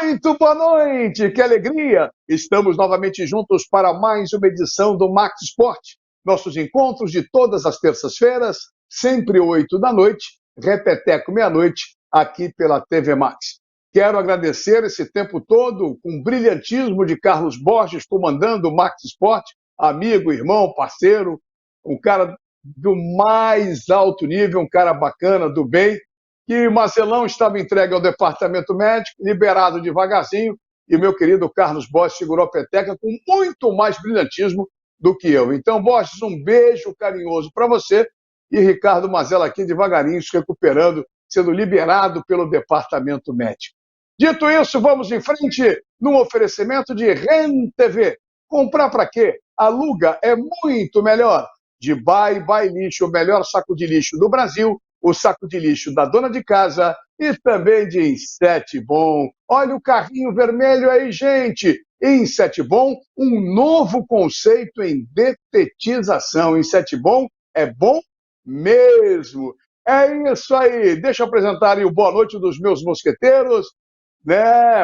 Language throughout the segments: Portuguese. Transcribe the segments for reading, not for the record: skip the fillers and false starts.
Muito boa noite, que alegria! Estamos novamente juntos para mais uma edição do Max Sport. Nossos encontros de todas as terças-feiras, sempre 8 da noite, repeteco meia-noite, aqui pela TV Max. Quero agradecer esse tempo todo com o brilhantismo de Carlos Borges comandando o Max Sport, amigo, irmão, parceiro, um cara do mais alto nível, um cara bacana, do bem, que o Marcelão estava entregue ao departamento médico, liberado devagarzinho, e o meu querido Carlos Borges segurou a peteca com muito mais brilhantismo do que eu. Então, Borges, um beijo carinhoso para você, e Ricardo Mazella aqui devagarinho se recuperando, sendo liberado pelo departamento médico. Dito isso, vamos em frente num oferecimento de REN TV. Comprar para quê? Aluga é muito melhor. De Bye Lixo, o melhor saco de lixo do Brasil, o saco de lixo da dona de casa e também de Insete Bom. Olha o carrinho vermelho aí, gente. Insete Bom, um novo conceito em detetização. Insete Bom é bom mesmo. É isso aí. Deixa eu apresentar aí o boa noite dos meus mosqueteiros.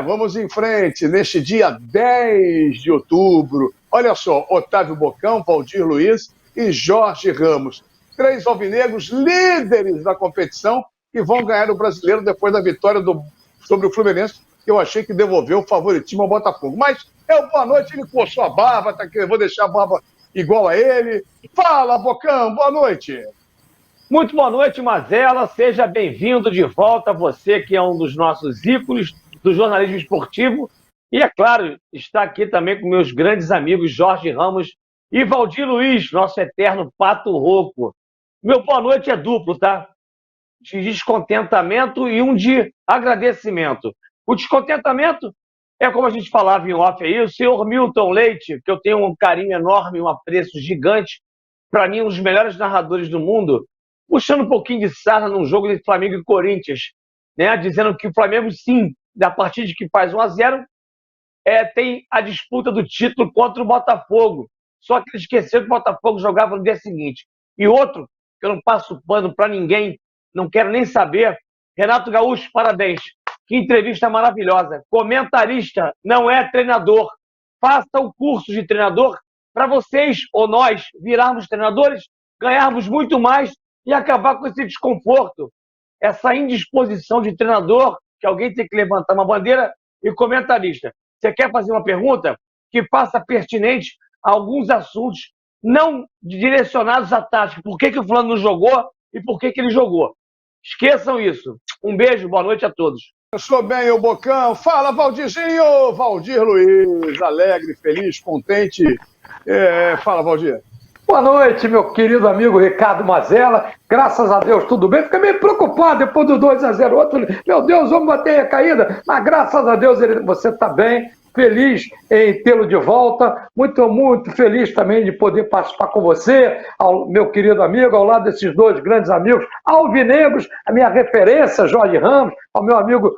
Vamos em frente, neste dia 10 de outubro. Olha só, Otávio Bocão, Valdir Luiz e Jorge Ramos. 3 alvinegros líderes da competição que vão ganhar o Brasileiro depois da vitória sobre o Fluminense, que eu achei que devolveu o favoritismo ao Botafogo. Mas boa noite, ele coçou a barba, tá aqui, eu vou deixar a barba igual a ele. Fala, Bocão, boa noite. Muito boa noite, Mazella. Seja bem-vindo de volta, você que é um dos nossos ícones do jornalismo esportivo. E, é claro, está aqui também com meus grandes amigos Jorge Ramos e Valdir Luiz, nosso eterno pato rouco. Meu boa noite é duplo, tá? De descontentamento e um de agradecimento. O descontentamento é como a gente falava em off aí, o senhor Milton Leite, que eu tenho um carinho enorme, um apreço gigante, para mim um dos melhores narradores do mundo, puxando um pouquinho de sarna num jogo de Flamengo e Corinthians, né? Dizendo que o Flamengo, sim, a partir de que faz 1-0, tem a disputa do título contra o Botafogo. Só que ele esqueceu que o Botafogo jogava no dia seguinte. E outro, que eu não passo pano para ninguém, não quero nem saber, Renato Gaúcho, parabéns. Que entrevista maravilhosa. Comentarista não é treinador. Faça o curso de treinador para vocês ou nós virarmos treinadores, ganharmos muito mais e acabar com esse desconforto. Essa indisposição de treinador, que alguém tem que levantar uma bandeira, e comentarista. Você quer fazer uma pergunta que faça pertinente a alguns assuntos não direcionados à tática. Por que o fulano não jogou e por que ele jogou? Esqueçam isso. Um beijo, boa noite a todos. Eu sou bem o Bocão. Fala, Valdirzinho! Valdir Luiz, alegre, feliz, contente. Fala, Valdir. Boa noite, meu querido amigo Ricardo Mazella. Graças a Deus, tudo bem. Fiquei meio preocupado depois do 2-0. Outro, meu Deus, vamos bater a caída. Mas graças a Deus você está bem. Feliz em tê-lo de volta. Muito, muito feliz também de poder participar com você, meu querido amigo, ao lado desses dois grandes amigos, alvinegros, a minha referência, Jorge Ramos, ao meu amigo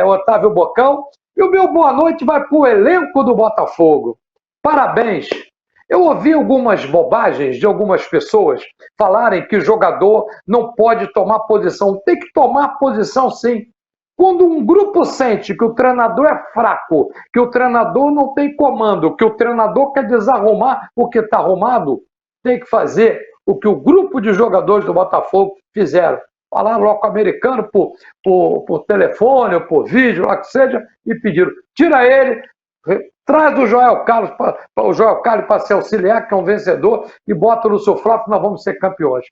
Otávio Bocão. E o meu boa noite vai para o elenco do Botafogo. Parabéns. Eu ouvi algumas bobagens de algumas pessoas falarem que o jogador não pode tomar posição. Tem que tomar posição, sim. Quando um grupo sente que o treinador é fraco, que o treinador não tem comando, que o treinador quer desarrumar o que está arrumado, tem que fazer o que o grupo de jogadores do Botafogo fizeram. Falaram logo com o americano por telefone ou por vídeo, lá que seja, e pediram, tira ele, traz o Joel Carlos para ser auxiliar, que é um vencedor, e bota no Suflá, que nós vamos ser campeões.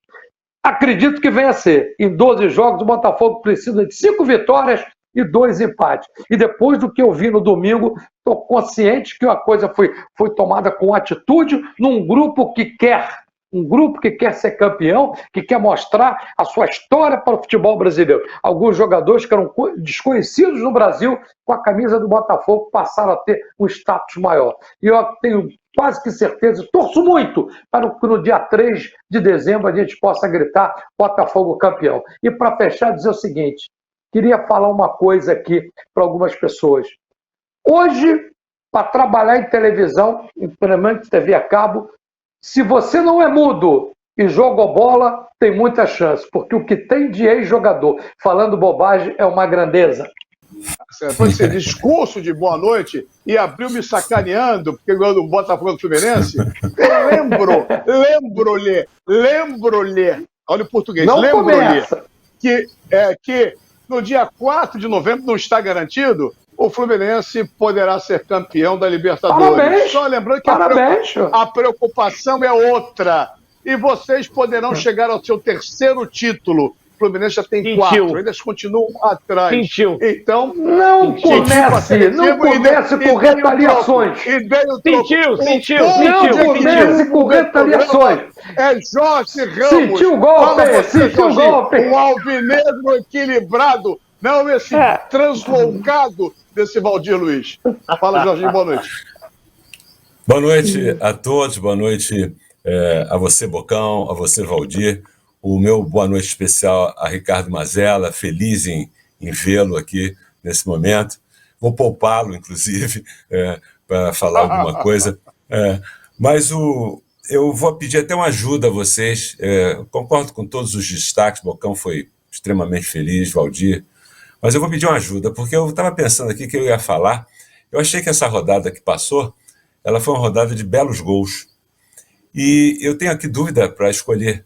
Acredito que venha a ser. Em 12 jogos, o Botafogo precisa de 5 vitórias e 2 empates. E depois do que eu vi no domingo, estou consciente que a coisa foi tomada com atitude num grupo que quer ser campeão, que quer mostrar a sua história para o futebol brasileiro. Alguns jogadores que eram desconhecidos no Brasil, com a camisa do Botafogo, passaram a ter um status maior. E eu tenho quase que certeza, torço muito para que no dia 3 de dezembro a gente possa gritar Botafogo campeão. E para fechar, dizer o seguinte, queria falar uma coisa aqui para algumas pessoas. Hoje, para trabalhar em televisão, em TV a cabo, se você não é mudo e joga bola, tem muita chance, porque o que tem de ex-jogador falando bobagem é uma grandeza. Depois desse discurso de boa noite e abriu me sacaneando, porque ganhou do Botafogo do Fluminense, lembro-lhe, olha o português, lembro-lhe que no dia 4 de novembro não está garantido, o Fluminense poderá ser campeão da Libertadores. Parabéns, só lembrando que a preocupação é outra. E vocês poderão chegar ao seu terceiro título. O Fluminense já tem 4, eles continuam atrás. Então, não comece com retaliações. Não comece com retaliações. É Jorge Ramos. Sentiu o golpe. Um alvinegro equilibrado, não esse translocado desse Valdir Luiz. Fala, Jorginho, boa noite. Boa noite a todos, boa noite a você, Bocão, a você, Valdir. O meu boa noite especial a Ricardo Mazella, feliz em vê-lo aqui nesse momento. Vou poupá-lo, inclusive, para falar alguma coisa. Mas eu vou pedir até uma ajuda a vocês. Concordo com todos os destaques, Bocão foi extremamente feliz, Valdir. Mas eu vou pedir uma ajuda, porque eu estava pensando aqui que eu ia falar. Eu achei que essa rodada que passou, ela foi uma rodada de belos gols. E eu tenho aqui dúvida para escolher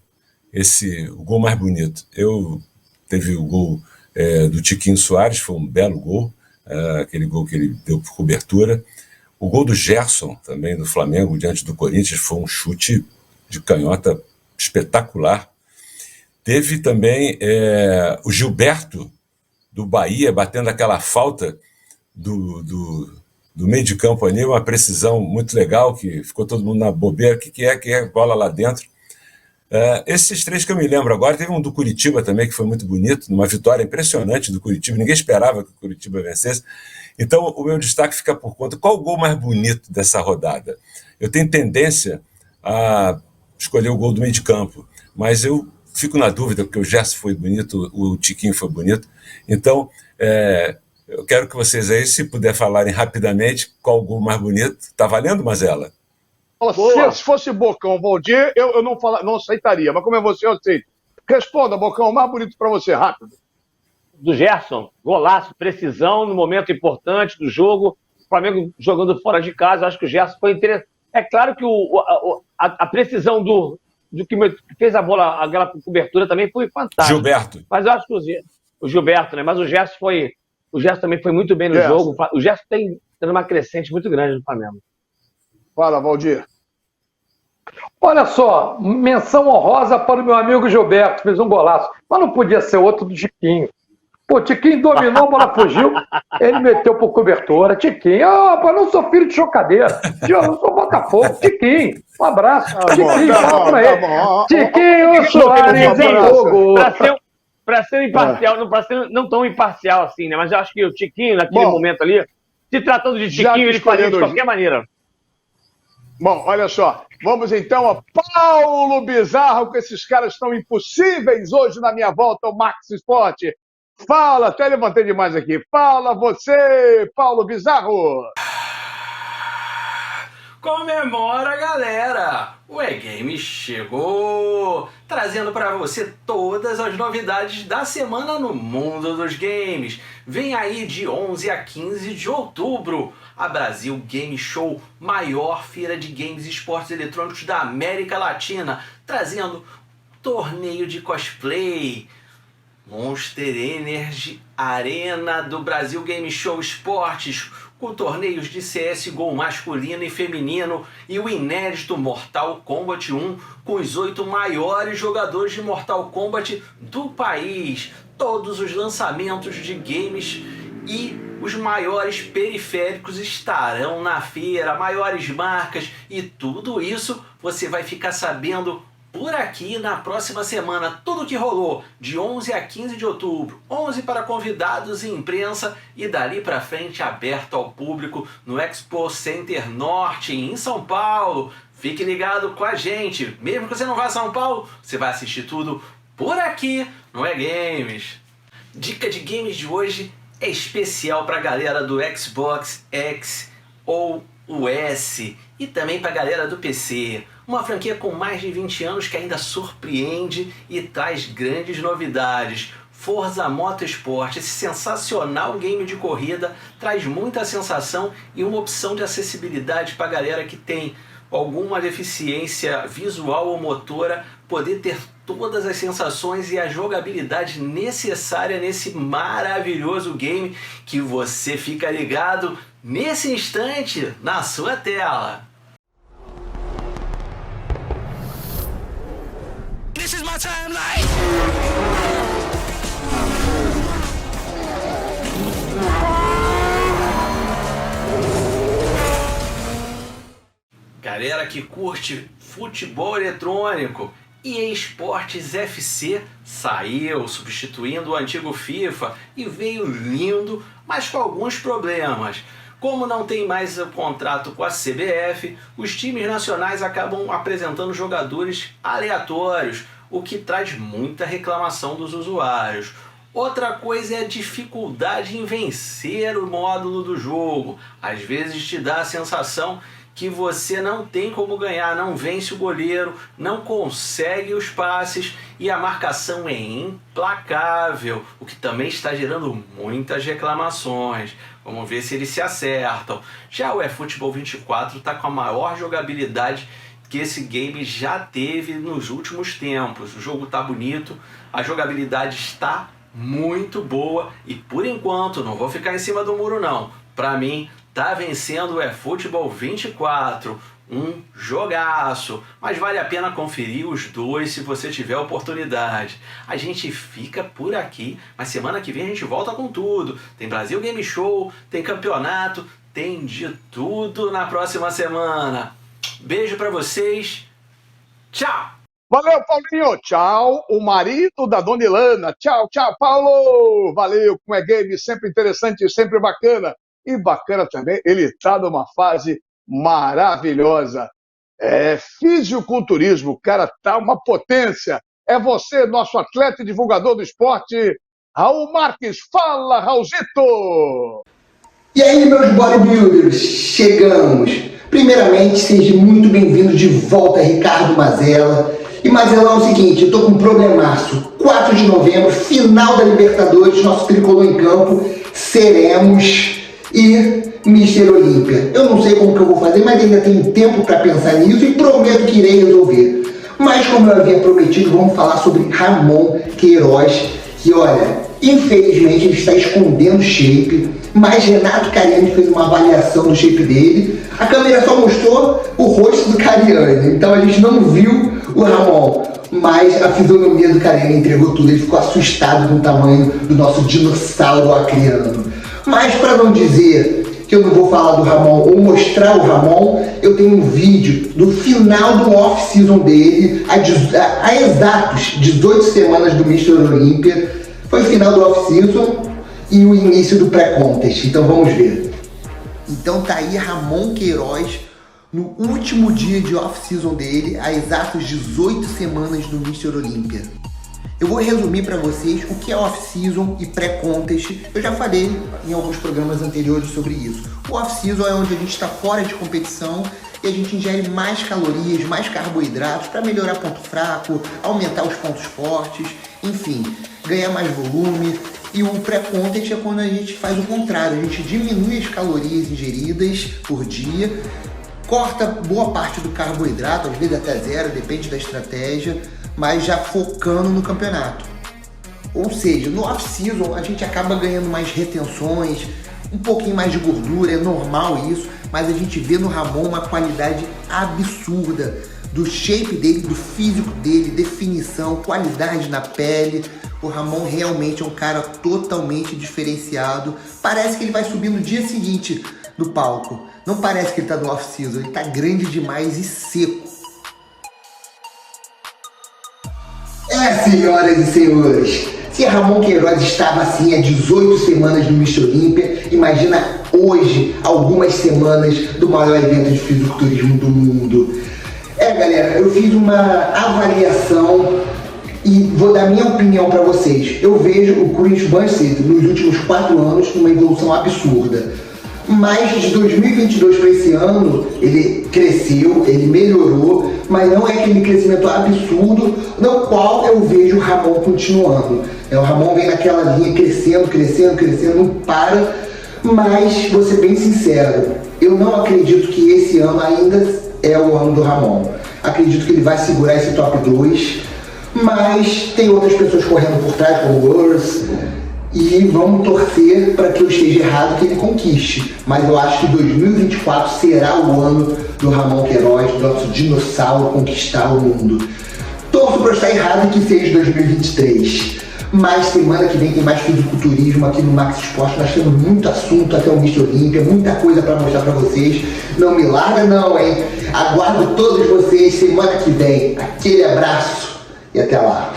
o gol mais bonito. Teve o gol do Tiquinho Soares, foi um belo gol, aquele gol que ele deu por cobertura. O gol do Gerson, também do Flamengo, diante do Corinthians, foi um chute de canhota espetacular. Teve também o Gilberto, do Bahia, batendo aquela falta do meio de campo ali, uma precisão muito legal, que ficou todo mundo na bobeira, que é bola lá dentro. Esses três que eu me lembro agora, teve um do Curitiba também, que foi muito bonito, numa vitória impressionante do Curitiba, ninguém esperava que o Curitiba vencesse. Então, o meu destaque fica por conta. Qual o gol mais bonito dessa rodada? Eu tenho tendência a escolher o gol do meio de campo, mas eu fico na dúvida, porque o Gerson foi bonito, o Tiquinho foi bonito. Então, eu quero que vocês aí, se puder falarem rapidamente, qual o gol mais bonito. Tá valendo, Mazella? Se fosse Bocão, Valdir, eu não aceitaria, mas como é você, eu aceito. Responda, Bocão, o mais bonito para você, rápido. Do Gerson, golaço, precisão no momento importante do jogo, o Flamengo jogando fora de casa, acho que o Gerson foi interessante. É claro que a precisão do que fez a bola, aquela cobertura também foi fantástica. Gilberto. Mas eu acho que o Gilberto, né? Mas o Gerson também foi muito bem no jogo. O Gerson tem uma crescente muito grande no Flamengo. Fala, Valdir. Olha só, menção honrosa para o meu amigo Gilberto, fez um golaço. Mas não podia ser outro do Tiquinho. Pô, Tiquinho dominou, a bola fugiu, ele meteu por cobertura. Tiquinho, não sou filho de chocadeira. Eu não sou Botafogo. Tiquinho, um abraço. Tiquinho, fala pra ele. Tiquinho Soares é fogo. Para ser imparcial, não tão imparcial assim, né? Mas eu acho que o Tiquinho, naquele momento ali, se tratando de Tiquinho, ele faria de qualquer maneira. Bom, olha só, vamos então a Paulo Bizarro, que esses caras estão impossíveis hoje na minha volta ao Max Esporte. Fala, até levantei demais aqui. Fala você, Paulo Bizarro. Comemora, galera! O E-Game chegou, trazendo para você todas as novidades da semana no mundo dos games. Vem aí de 11 a 15 de outubro, a Brasil Game Show, maior feira de games e esportes eletrônicos da América Latina, trazendo torneio de cosplay, Monster Energy Arena do Brasil Game Show Esportes, com torneios de CSGO masculino e feminino, e o inédito Mortal Kombat 1 com os 8 maiores jogadores de Mortal Kombat do país, todos os lançamentos de games e os maiores periféricos estarão na feira, maiores marcas, e tudo isso você vai ficar sabendo por aqui na próxima semana. Tudo que rolou de 11 a 15 de outubro, 11 para convidados e imprensa, e dali para frente aberto ao público no Expo Center Norte em São Paulo. Fique ligado com a gente, mesmo que você não vá a São Paulo, você vai assistir tudo por aqui no E-Games. Dica de games de hoje é especial para a galera do Xbox X ou o S, e também para a galera do PC. Uma franquia com mais de 20 anos que ainda surpreende e traz grandes novidades. Forza Motorsport, esse sensacional game de corrida, traz muita sensação e uma opção de acessibilidade para a galera que tem alguma deficiência visual ou motora, poder ter todas as sensações e a jogabilidade necessária nesse maravilhoso game que você fica ligado nesse instante na sua tela. This is my timeline. Galera que curte futebol eletrônico, EA Sports FC saiu substituindo o antigo FIFA e veio lindo, mas com alguns problemas. Como não tem mais o contrato com a CBF, os times nacionais acabam apresentando jogadores aleatórios, o que traz muita reclamação dos usuários. Outra coisa é a dificuldade em vencer o módulo do jogo. Às vezes te dá a sensação que você não tem como ganhar, não vence o goleiro, não consegue os passes e a marcação é implacável, o que também está gerando muitas reclamações. Vamos ver se eles se acertam. Já o eFootball 24 está com a maior jogabilidade que esse game já teve nos últimos tempos. O jogo está bonito, a jogabilidade está muito boa e por enquanto, não vou ficar em cima do muro não, para mim tá vencendo o eFootball 24, um jogaço, mas vale a pena conferir os dois se você tiver oportunidade. A gente fica por aqui, mas semana que vem a gente volta com tudo. Tem Brasil Game Show, tem campeonato, tem de tudo na próxima semana. Beijo pra vocês, tchau! Valeu, Paulinho. Tchau, o marido da Dona Ilana. Tchau, tchau, Paulo. Valeu, como é game, sempre interessante, sempre bacana. E bacana também, ele está numa fase maravilhosa. É fisiculturismo, o cara tá uma potência. É você, nosso atleta e divulgador do esporte, Raul Marques. Fala, Raulzito! E aí, meus bodybuilders, chegamos. Primeiramente, seja muito bem-vindo de volta, Ricardo Mazella. E Mazella, é o seguinte, eu tô com um problemaço. 4 de novembro, final da Libertadores, nosso tricolor em campo, seremos e Mr. Olímpia. Eu não sei como que eu vou fazer, mas ainda tenho tempo para pensar nisso e prometo que irei resolver. Mas como eu havia prometido, vamos falar sobre Ramon Queiroz, que olha, infelizmente ele está escondendo shape, mas Renato Cariani fez uma avaliação do shape dele. A câmera só mostrou o rosto do Cariani, então a gente não viu o Ramon, mas a fisionomia do Cariani entregou tudo. Ele ficou assustado com o tamanho do nosso dinossauro acriano. Mas para não dizer que eu não vou falar do Ramon ou mostrar o Ramon, eu tenho um vídeo do final do off-season dele, há exatos 18 semanas do Mr. Olímpia. Foi o final do off-season e o início do pré-contest, então vamos ver. Então tá aí Ramon Queiroz no último dia de off-season dele, há exatos 18 semanas do Mr. Olímpia. Eu vou resumir para vocês o que é off-season e pré-contest. Eu já falei em alguns programas anteriores sobre isso. O off-season é onde a gente está fora de competição e a gente ingere mais calorias, mais carboidratos para melhorar ponto fraco, aumentar os pontos fortes, enfim, ganhar mais volume. E o pré-contest é quando a gente faz o contrário, a gente diminui as calorias ingeridas por dia, corta boa parte do carboidrato, às vezes até zero, depende da estratégia, mas já focando no campeonato. Ou seja, no off-season a gente acaba ganhando mais retenções, um pouquinho mais de gordura, é normal isso, mas a gente vê no Ramon uma qualidade absurda do shape dele, do físico dele, definição, qualidade na pele. O Ramon realmente é um cara totalmente diferenciado. Parece que ele vai subir no dia seguinte no palco. Não parece que ele tá no off-season, ele tá grande demais e seco. Senhoras e senhores, se Ramon Queiroz estava assim há 18 semanas no Mr. Olímpia, imagina hoje, algumas semanas do maior evento de fisiculturismo do mundo. Galera, eu fiz uma avaliação e vou dar minha opinião para vocês. Eu vejo o Chris Bumstead nos últimos 4 anos numa evolução absurda. Mas de 2022 para esse ano, ele cresceu, ele melhorou, mas não é aquele crescimento absurdo no qual eu vejo o Ramon continuando. O Ramon vem naquela linha crescendo, não para, mas vou ser bem sincero, eu não acredito que esse ano ainda é o ano do Ramon. Acredito que ele vai segurar esse top 2, mas tem outras pessoas correndo por trás, como o Wurs, e vamos torcer para que eu esteja errado, que ele conquiste. Mas eu acho que 2024 será o ano do Ramon Queiroz, do nosso dinossauro, conquistar o mundo. Torço para estar errado e que seja 2023. Mas semana que vem tem mais fisiculturismo aqui no Max Esporte. Nós temos muito assunto até o Mr. Olímpia, muita coisa para mostrar para vocês. Não me larga não, hein? Aguardo todos vocês semana que vem. Aquele abraço e até lá.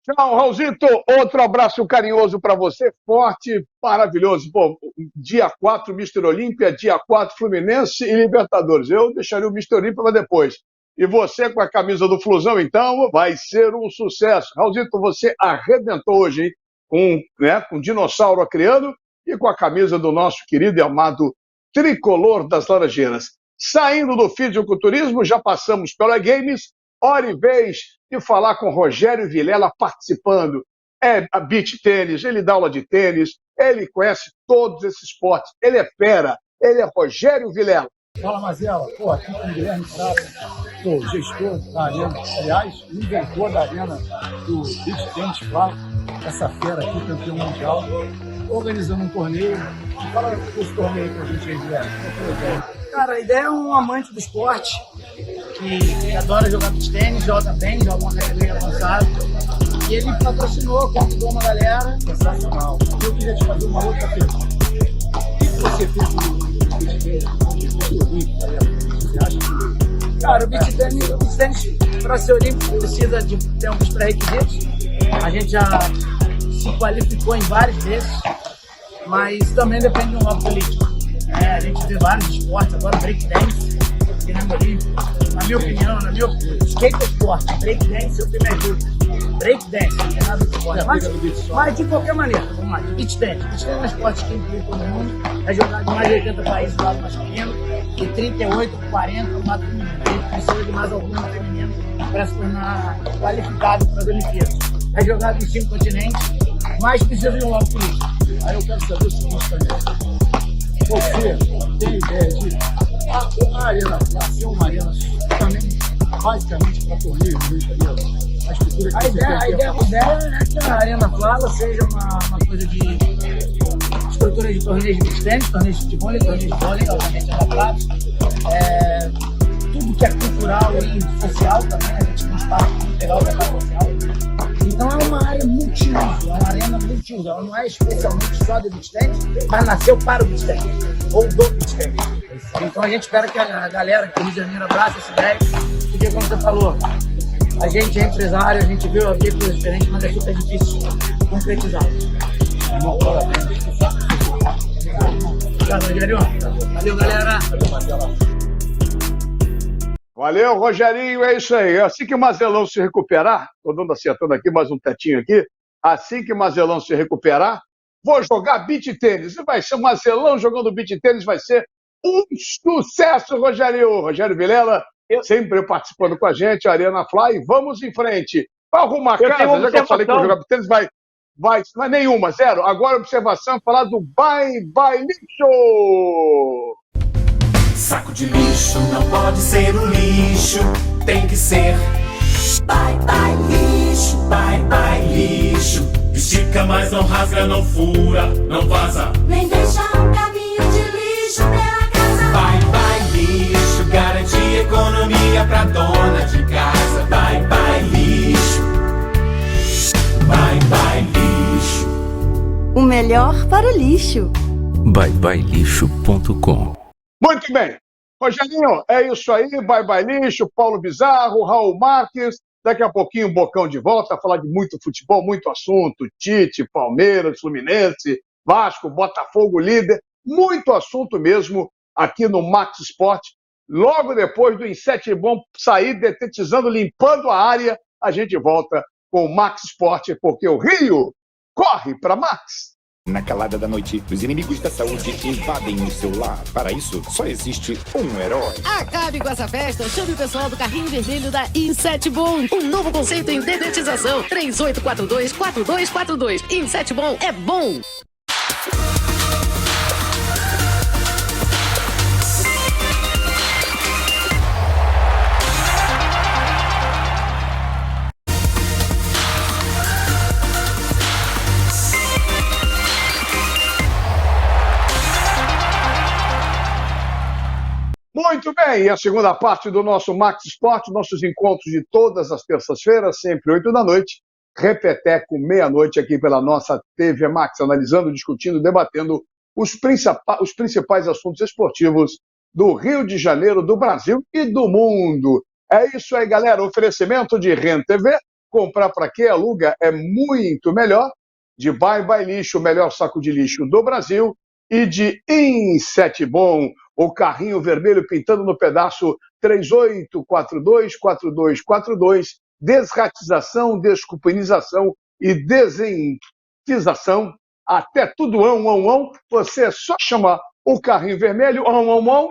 Tchau, Raulzito. Outro abraço carinhoso para você, forte, maravilhoso. Pô, dia 4, Mr. Olímpia, dia 4, Fluminense e Libertadores. Eu deixaria o Mr. Olímpia para depois. E você com a camisa do Flusão, então, vai ser um sucesso. Raulzito, você arrebentou hoje, hein? Com um dinossauro acriano e com a camisa do nosso querido e amado tricolor das Laranjeiras. Saindo do fisiculturismo, já passamos pela Games. Hora e vez de falar com Rogério Vilela participando. É a beach tênis, ele dá aula de tênis, ele conhece todos esses esportes, ele é fera, ele é Rogério Vilela. Fala, Mazela. Pô, aqui com o Guilherme Prata, gestor da arena, aliás, inventor da arena do beach tênis, claro, essa fera aqui, campeão mundial, organizando um torneio. Fala desse torneio pra gente aí, Guilherme. Cara, a ideia é um amante do esporte, que adora jogar beach tênis, joga bem, joga uma categoria avançada. E ele patrocinou, convidou uma galera. Sensacional. Eu queria te fazer uma outra pergunta. O que você fez no beach tênis? Você acha que... Cara, o beach tênis, para ser olímpico, precisa de ter uns pré-requisitos. A gente já se qualificou em vários desses, mas também depende de um lado político. A gente vê vários esportes, agora breakdance, virando olímpico. Na minha opinião, skate é esporte, breakdance é o que me ajuda. Breakdance, não tem nada de esporte. Mas de qualquer maneira, vamos lá, beach tennis. Beach tennis é um esporte que inclui todo mundo, é jogado em mais de 80 países do lado masculino e 38, 40 no lado feminino. A gente precisa de mais algum feminino para se tornar qualificado para as Olimpíadas. É jogado em 5 continentes, mas precisa de um lado político. Aí eu quero saber o seguinte também. Você tem ideia de a Arena ser uma arena também basicamente para torneio do Rio de Janeiro? A ideia é que a Arena Flávia seja uma coisa de estrutura de torneios de beach tênis, torneios de futebol, torneios de vôlei, obviamente adaptados. Tudo que é cultural e social também, a gente tem um espaço muito legal para a social. Então é uma área multiuso, é uma arena multiuso. Ela não é especialmente só do beach tênis, mas nasceu para o beach tênis, ou do beach tênis. Então a gente espera que a galera aqui do Rio de Janeiro abrace essa ideia, porque como você falou, a gente é empresário, a gente viu coisas diferentes, mas é super difícil concretizar. Obrigado, Rogério. Valeu, galera. Valeu, Rogerinho, é isso aí. Assim que o Mazelão se recuperar, estou acertando aqui mais um tetinho aqui, assim que o Mazelão se recuperar, vou jogar beach tênis. E vai ser o Mazelão jogando beach tênis, vai ser um sucesso, Rogério. Rogério Vilela, sempre participando com a gente, Arena Fly. Vamos em frente. Para arrumar a casa, já que eu falei que eu jogar beach tênis, vai, não é nenhuma, zero. Agora, observação, falar do Bye Bye Lixo. Saco de lixo não pode ser um lixo, tem que ser bye bye lixo, bye bye lixo. Estica, mas não rasga, não fura, não vaza, nem deixa um caminho de lixo pela casa. Bye bye lixo, garante economia pra dona de casa. Bye bye lixo, bye bye lixo. O melhor para o lixo. byebyelixo.com. Muito bem. Rogerinho, é isso aí. Bye Bye Lixo, Paulo Bizarro, Raul Marques. Daqui a pouquinho, Bocão de volta, falar de muito futebol, muito assunto. Tite, Palmeiras, Fluminense, Vasco, Botafogo, líder. Muito assunto mesmo aqui no Max Esporte. Logo depois do Inset Bom sair detetizando, limpando a área, a gente volta com o Max Esporte, porque o Rio corre para Max. Na calada da noite, os inimigos da saúde invadem o seu lar. Para isso, só existe um herói. Acabe com essa festa, chame o pessoal do carrinho vermelho da Insetbon. Um novo conceito em dedetização. 3842-4242. Insetbon é bom. Muito bem, a segunda parte do nosso Max Esporte, nossos encontros de todas as terças-feiras, sempre 8 da noite, repeteco meia-noite aqui pela nossa TV Max, analisando, discutindo, debatendo os principais assuntos esportivos do Rio de Janeiro, do Brasil e do mundo. É isso aí, galera, oferecimento de REN TV, comprar para quem aluga é muito melhor, de Bye Bye Lixo, o melhor saco de lixo do Brasil, e de Insetbon, o carrinho vermelho pintando no pedaço 3842-4242, desratização, descupinização e desentização, até tudo você só chama o carrinho vermelho,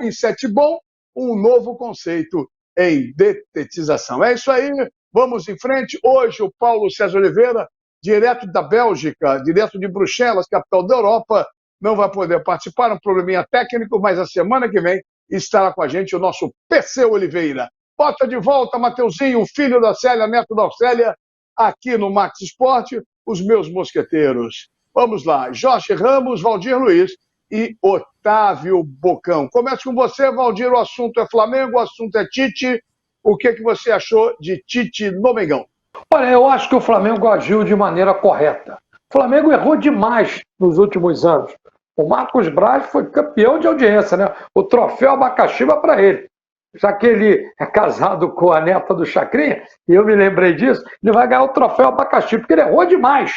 Insetbon, um novo conceito em detetização. É isso aí, vamos em frente. Hoje o Paulo César Oliveira, direto da Bélgica, direto de Bruxelas, capital da Europa, não vai poder participar, um probleminha técnico, mas a semana que vem estará com a gente o nosso PC Oliveira. Bota de volta, Mateuzinho, filho da Célia, neto da Célia, aqui no Max Esporte, os meus mosqueteiros. Vamos lá, Jorge Ramos, Valdir Luiz e Otávio Bocão. Começo com você, Valdir, o assunto é Flamengo, o assunto é Tite. O que você achou de Tite no Mengão? Olha, eu acho que o Flamengo agiu de maneira correta. O Flamengo errou demais nos últimos anos. O Marcos Braz foi campeão de audiência, né? O troféu abacaxi vai para ele. Já que ele é casado com a neta do Chacrinha, e eu me lembrei disso, ele vai ganhar o troféu abacaxi, porque ele errou demais.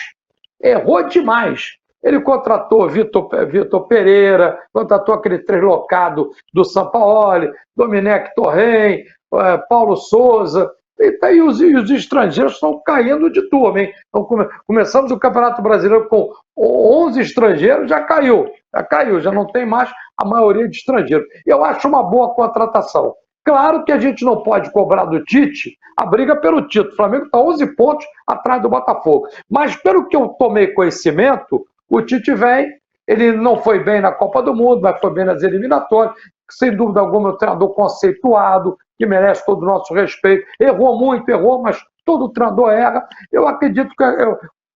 Errou demais. Ele contratou Vitor Pereira, contratou aquele treslocado do Sampaoli, Domenech Torren, Paulo Souza. E os estrangeiros estão caindo de turma, hein? Então, começamos o Campeonato Brasileiro com 11 estrangeiros, já caiu, já não tem mais a maioria de estrangeiros. Eu acho uma boa contratação. Claro que a gente não pode cobrar do Tite a briga pelo título. O Flamengo está 11 pontos atrás do Botafogo. Mas pelo que eu tomei conhecimento, o Tite vem, ele não foi bem na Copa do Mundo, mas foi bem nas eliminatórias. Sem dúvida alguma, é um treinador conceituado, que merece todo o nosso respeito. Errou muito, mas todo treinador erra. Eu acredito que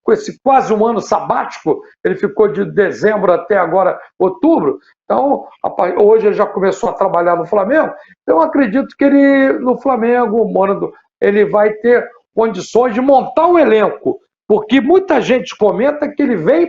com esse quase um ano sabático, ele ficou de dezembro até agora, outubro. Então, hoje ele já começou a trabalhar no Flamengo. Então, eu acredito que ele, no Flamengo, ele vai ter condições de montar um elenco. Porque muita gente comenta que ele veio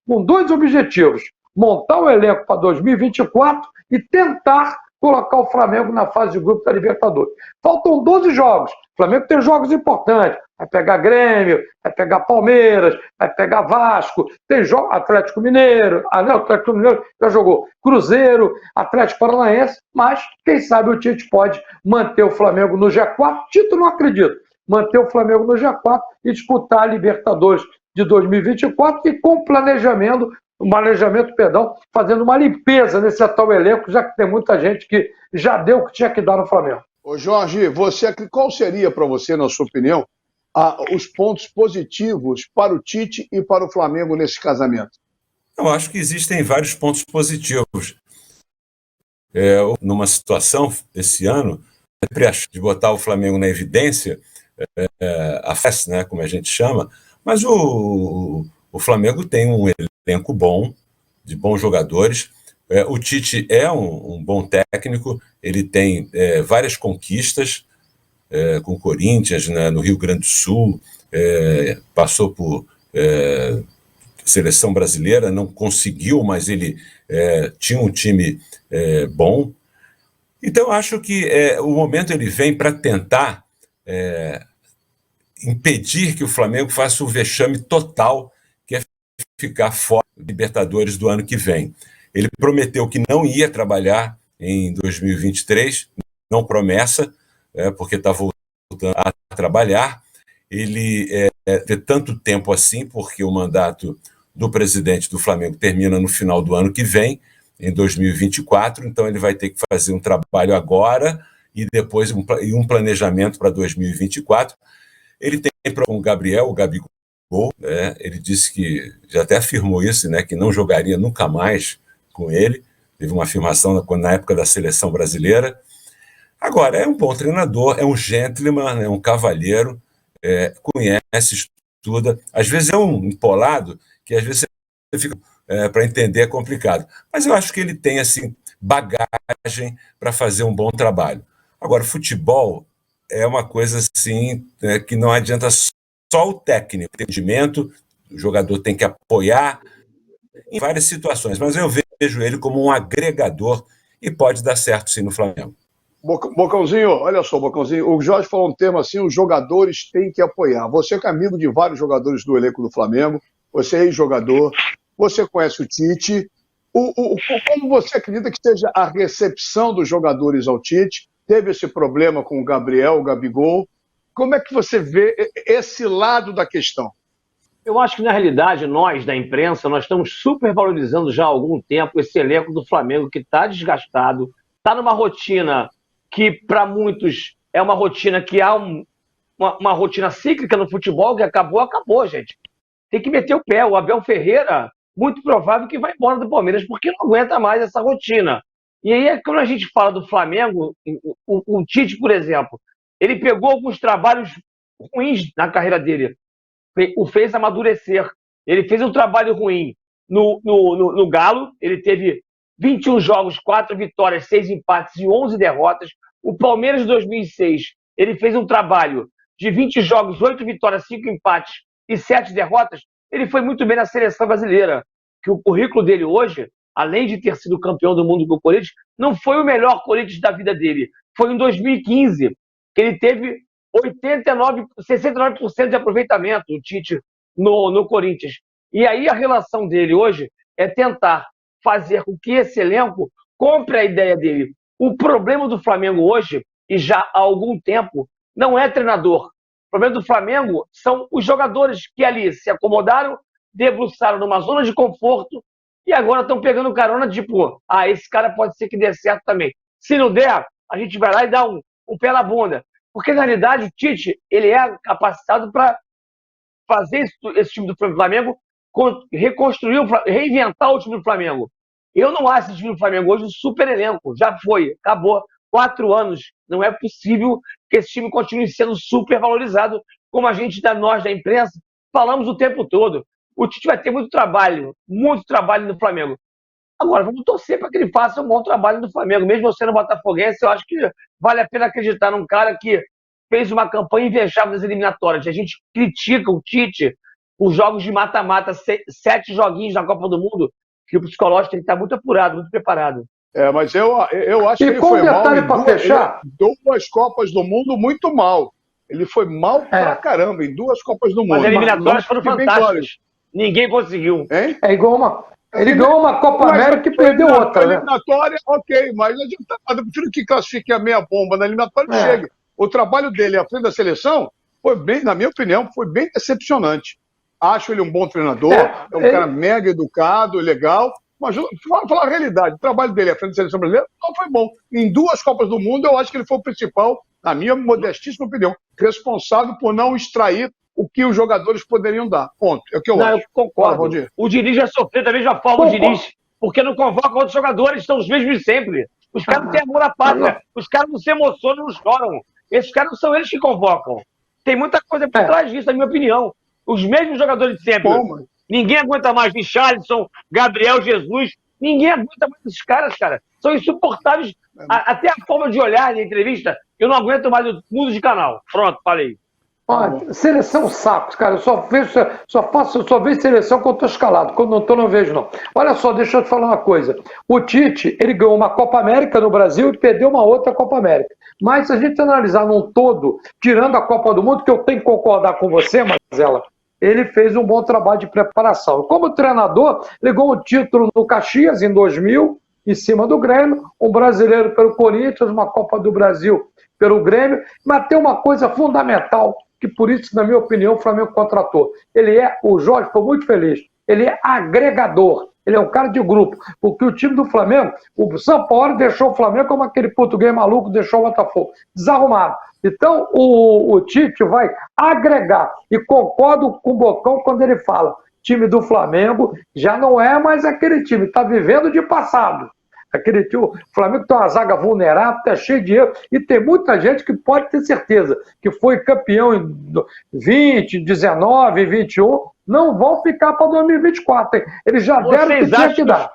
com dois objetivos: montar um elenco para 2024 e tentar colocar o Flamengo na fase de grupo da Libertadores. Faltam 12 jogos. O Flamengo tem jogos importantes. Vai pegar Grêmio, vai pegar Palmeiras, vai pegar Vasco, tem jogo Atlético Mineiro, Atlético Mineiro já jogou Cruzeiro, Atlético Paranaense, mas quem sabe o Tite pode manter o Flamengo no G4. Tite não acredito. Manter o Flamengo no G4 e disputar a Libertadores de 2024 e com planejamento, fazendo uma limpeza nesse atual elenco, já que tem muita gente que já deu o que tinha que dar no Flamengo. Ô Jorge, qual seria para você, na sua opinião, os pontos positivos para o Tite e para o Flamengo nesse casamento? Eu acho que existem vários pontos positivos. Numa situação, esse ano, de botar o Flamengo na evidência, a festa, né, como a gente chama, mas o Flamengo tem um elenco bom, de bons jogadores. O Tite é um bom técnico, ele tem várias conquistas com o Corinthians, né, no Rio Grande do Sul, passou por seleção brasileira, não conseguiu, mas ele tinha um time bom. Então, acho que o momento ele vem para tentar impedir que o Flamengo faça o vexame total, que é ficar fora da Libertadores do ano que vem. Ele prometeu que não ia trabalhar em 2023, não promessa, porque está voltando a trabalhar. Ele tem tanto tempo assim, porque o mandato do presidente do Flamengo termina no final do ano que vem, em 2024, então ele vai ter que fazer um trabalho agora e depois um planejamento para 2024. Ele tem com o Gabigol, né? Ele disse que, já até afirmou isso, né, que não jogaria nunca mais com ele, teve uma afirmação na época da seleção brasileira. Agora, é um bom treinador, é um gentleman, é um cavalheiro, conhece, estuda, às vezes é um empolado, que às vezes você fica... para entender é complicado. Mas eu acho que ele tem assim, bagagem para fazer um bom trabalho. Agora, futebol é uma coisa assim, que não adianta só o técnico, o entendimento, o jogador tem que apoiar em várias situações, mas eu vejo ele como um agregador e pode dar certo sim no Flamengo. Bocãozinho, olha só, Bocãozinho, o Jorge falou um termo assim, os jogadores têm que apoiar. Você que é amigo de vários jogadores do elenco do Flamengo, você é ex-jogador, você conhece o Tite. Como você acredita que seja a recepção dos jogadores ao Tite? Teve esse problema com o Gabriel, o Gabigol. Como é que você vê esse lado da questão? Eu acho que, na realidade, nós, da imprensa, nós estamos supervalorizando já há algum tempo esse elenco do Flamengo que está desgastado, está numa rotina que, para muitos, é uma rotina que há uma rotina cíclica no futebol que acabou, gente. Tem que meter o pé. O Abel Ferreira, muito provável que vai embora do Palmeiras, porque não aguenta mais essa rotina. E aí, quando a gente fala do Flamengo, o Tite, por exemplo, ele pegou alguns trabalhos ruins na carreira dele, o fez amadurecer. Ele fez um trabalho ruim no Galo, ele teve 21 jogos, 4 vitórias, 6 empates e 11 derrotas. O Palmeiras de 2006, ele fez um trabalho de 20 jogos, 8 vitórias, 5 empates e 7 derrotas. Ele foi muito bem na seleção brasileira, que o currículo dele hoje, além de ter sido campeão do mundo com o Corinthians, não foi o melhor Corinthians da vida dele. Foi em 2015, que ele teve 69% de aproveitamento, o Tite, no Corinthians. E aí a relação dele hoje é tentar fazer com que esse elenco compre a ideia dele. O problema do Flamengo hoje, e já há algum tempo, não é treinador. O problema do Flamengo são os jogadores que ali se acomodaram, debruçaram numa zona de conforto e agora estão pegando carona, tipo, esse cara pode ser que dê certo também. Se não der, a gente vai lá e dá um pé na bunda. Porque, na realidade, o Tite, ele é capacitado para fazer esse time do Flamengo, reconstruir, reinventar o time do Flamengo. Eu não acho esse time do Flamengo hoje um super elenco. Já foi, acabou. 4 anos. Não é possível que esse time continue sendo super valorizado, como nós da imprensa falamos o tempo todo. O Tite vai ter muito trabalho no Flamengo. Agora, vamos torcer para que ele faça um bom trabalho no Flamengo. Mesmo eu sendo botafoguense, eu acho que vale a pena acreditar num cara que fez uma campanha invejável nas eliminatórias. A gente critica o Tite, os jogos de mata-mata, 7 joguinhos na Copa do Mundo, que o psicológico tem que estar muito apurado, muito preparado. Mas eu acho que ele foi mal em 2 Copas do Mundo, muito mal. Ele foi mal pra caramba em 2 Copas do Mundo. Mas as eliminatórias foram fantásticas. Ninguém conseguiu. Hein? É igual ele ganhou uma Copa América e perdeu outra, né? Eliminatória, ok, mas eu prefiro que classifique a meia bomba na eliminatória e chegue. O trabalho dele à frente da seleção foi bem, na minha opinião, foi bem decepcionante. Acho ele um bom treinador, é um cara mega educado, legal, mas vamos falar a realidade, o trabalho dele à frente da seleção brasileira não foi bom. Em 2 Copas do Mundo, eu acho que ele foi o principal, na minha modestíssima opinião, responsável por não extrair o que os jogadores poderiam dar. Ponto. É o que eu acho. Eu concordo. O Diniz já sofreu da mesma forma, o Diniz, porque não convoca outros jogadores, são os mesmos de sempre. Os caras não têm amor à pátria, os caras não se emocionam, não choram. Esses caras não são eles que convocam. Tem muita coisa por trás disso, na minha opinião. Os mesmos jogadores de sempre. Ninguém aguenta mais Richarlison, Gabriel Jesus. Ninguém aguenta mais esses caras, cara. São insuportáveis. Até a forma de olhar na entrevista, eu não aguento mais, eu mudo de canal. Pronto, falei. Olha, seleção sacos, cara. Eu só vejo seleção quando estou escalado. Quando não estou, não vejo, não. Olha só, deixa eu te falar uma coisa. O Tite, ele ganhou uma Copa América no Brasil e perdeu uma outra Copa América. Mas se a gente analisar num todo, tirando a Copa do Mundo, que eu tenho que concordar com você, Marcela, ele fez um bom trabalho de preparação. Como treinador, ligou um título no Caxias em 2000, em cima do Grêmio, um brasileiro pelo Corinthians, uma Copa do Brasil pelo Grêmio, mas tem uma coisa fundamental, que por isso, na minha opinião, o Flamengo contratou. O Jorge foi muito feliz. ele é agregador. Ele é um cara de grupo, porque o time do Flamengo, o São Paulo deixou o Flamengo como aquele português maluco deixou o Botafogo, desarrumado. Então, o Tite vai agregar, e concordo com o Bocão quando ele fala, time do Flamengo já não é mais aquele time, está vivendo de passado. Aquele time, o Flamengo tem uma zaga vulnerável, está cheio de erros, e tem muita gente que pode ter certeza que foi campeão em 20, 19, 21, não vão ficar para 2024. Hein? Eles já deram o que tinha que dar.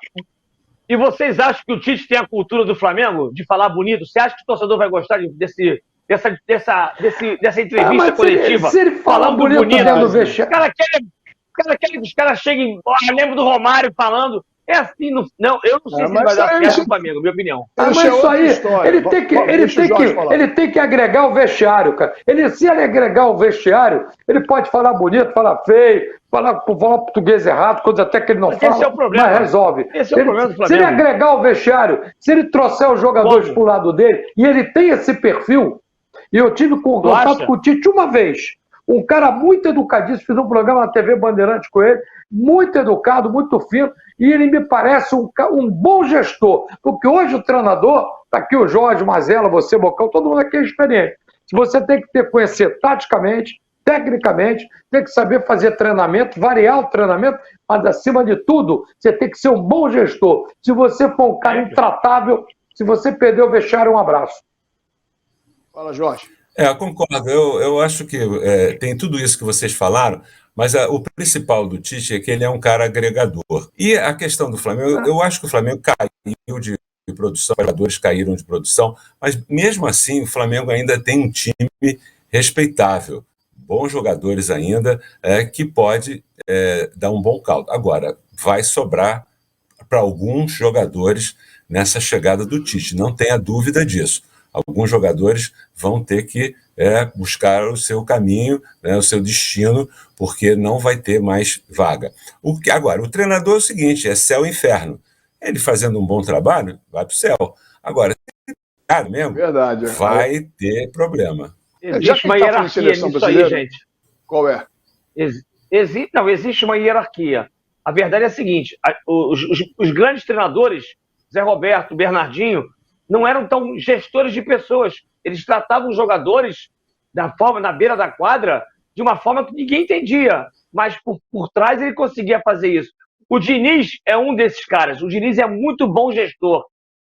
E vocês acham que o Tite tem a cultura do Flamengo de falar bonito? Você acha que o torcedor vai gostar dessa entrevista coletiva? Se ele falar bonito dentro do vestiário. Os caras cheguem. Eu lembro do Romário falando. É assim, não, eu não sei se vai dar certo pro Flamengo, minha opinião. Mas isso aí, ele tem que agregar o vestiário, cara. Se ele agregar o vestiário, ele pode falar bonito, falar feio, falar português errado, coisa até que ele não fala, esse é o problema. Mas resolve. Esse é o problema do Flamengo. Se ele agregar o vestiário, se ele trouxer os jogadores pro lado dele, e ele tem esse perfil, e eu tive contato com o Tite uma vez, um cara muito educadíssimo, fiz um programa na TV Bandeirante com ele, muito educado, muito fino, e ele me parece um bom gestor, porque hoje o treinador, tá aqui o Jorge, Mazella, você, Bocão, todo mundo aqui é experiente. Você tem que conhecer taticamente, tecnicamente, tem que saber fazer treinamento, variar o treinamento, mas acima de tudo, você tem que ser um bom gestor. Se você for um cara intratável, se você perder o vestiário, um abraço. Fala, Jorge. Concordo. Eu acho que tem tudo isso que vocês falaram, mas o principal do Tite é que ele é um cara agregador. E a questão do Flamengo, eu acho que o Flamengo caiu de produção, os jogadores caíram de produção, mas mesmo assim o Flamengo ainda tem um time respeitável, bons jogadores ainda, que pode dar um bom caldo. Agora, vai sobrar para alguns jogadores nessa chegada do Tite, não tenha dúvida disso. Alguns jogadores vão ter que buscar o seu caminho, o seu destino, porque não vai ter mais vaga. Agora, o treinador é o seguinte, é céu e inferno. Ele fazendo um bom trabalho, vai para o céu. Agora, cara mesmo, vai ter problema. Existe uma hierarquia nisso aí, gente. Qual é? Existe uma hierarquia. A verdade é a seguinte, os grandes treinadores, Zé Roberto, Bernardinho, não eram tão gestores de pessoas. Eles tratavam os jogadores na beira da quadra de uma forma que ninguém entendia. Mas por trás ele conseguia fazer isso. O Diniz é um desses caras. O Diniz é muito bom gestor.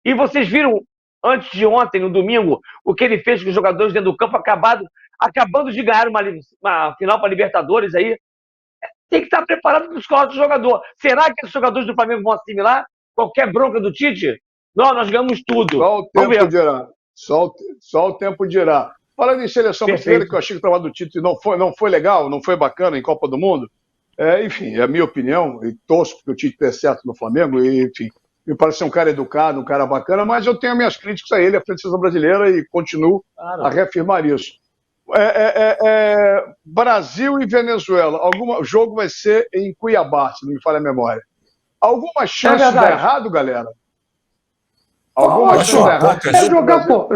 E vocês viram, antes de ontem, no domingo, o que ele fez com os jogadores dentro do campo, acabando de ganhar uma final para a Libertadores aí. Tem que estar preparado para os colocar do jogador. Será que os jogadores do Flamengo vão assimilar qualquer bronca do Tite? Não, nós ganhamos tudo. Só o tempo dirá. Só o tempo dirá. Falando em seleção brasileira, que eu achei que o trabalho do Tite não foi legal, não foi bacana em Copa do Mundo. Enfim, é a minha opinião, e torço porque o Tite dê certo no Flamengo, e, enfim, me parece ser um cara educado, um cara bacana, mas eu tenho minhas críticas a ele, a seleção brasileira, e continuo a reafirmar isso. Brasil e Venezuela, o jogo vai ser em Cuiabá, se não me falha a memória. Alguma chance de dar errado, galera?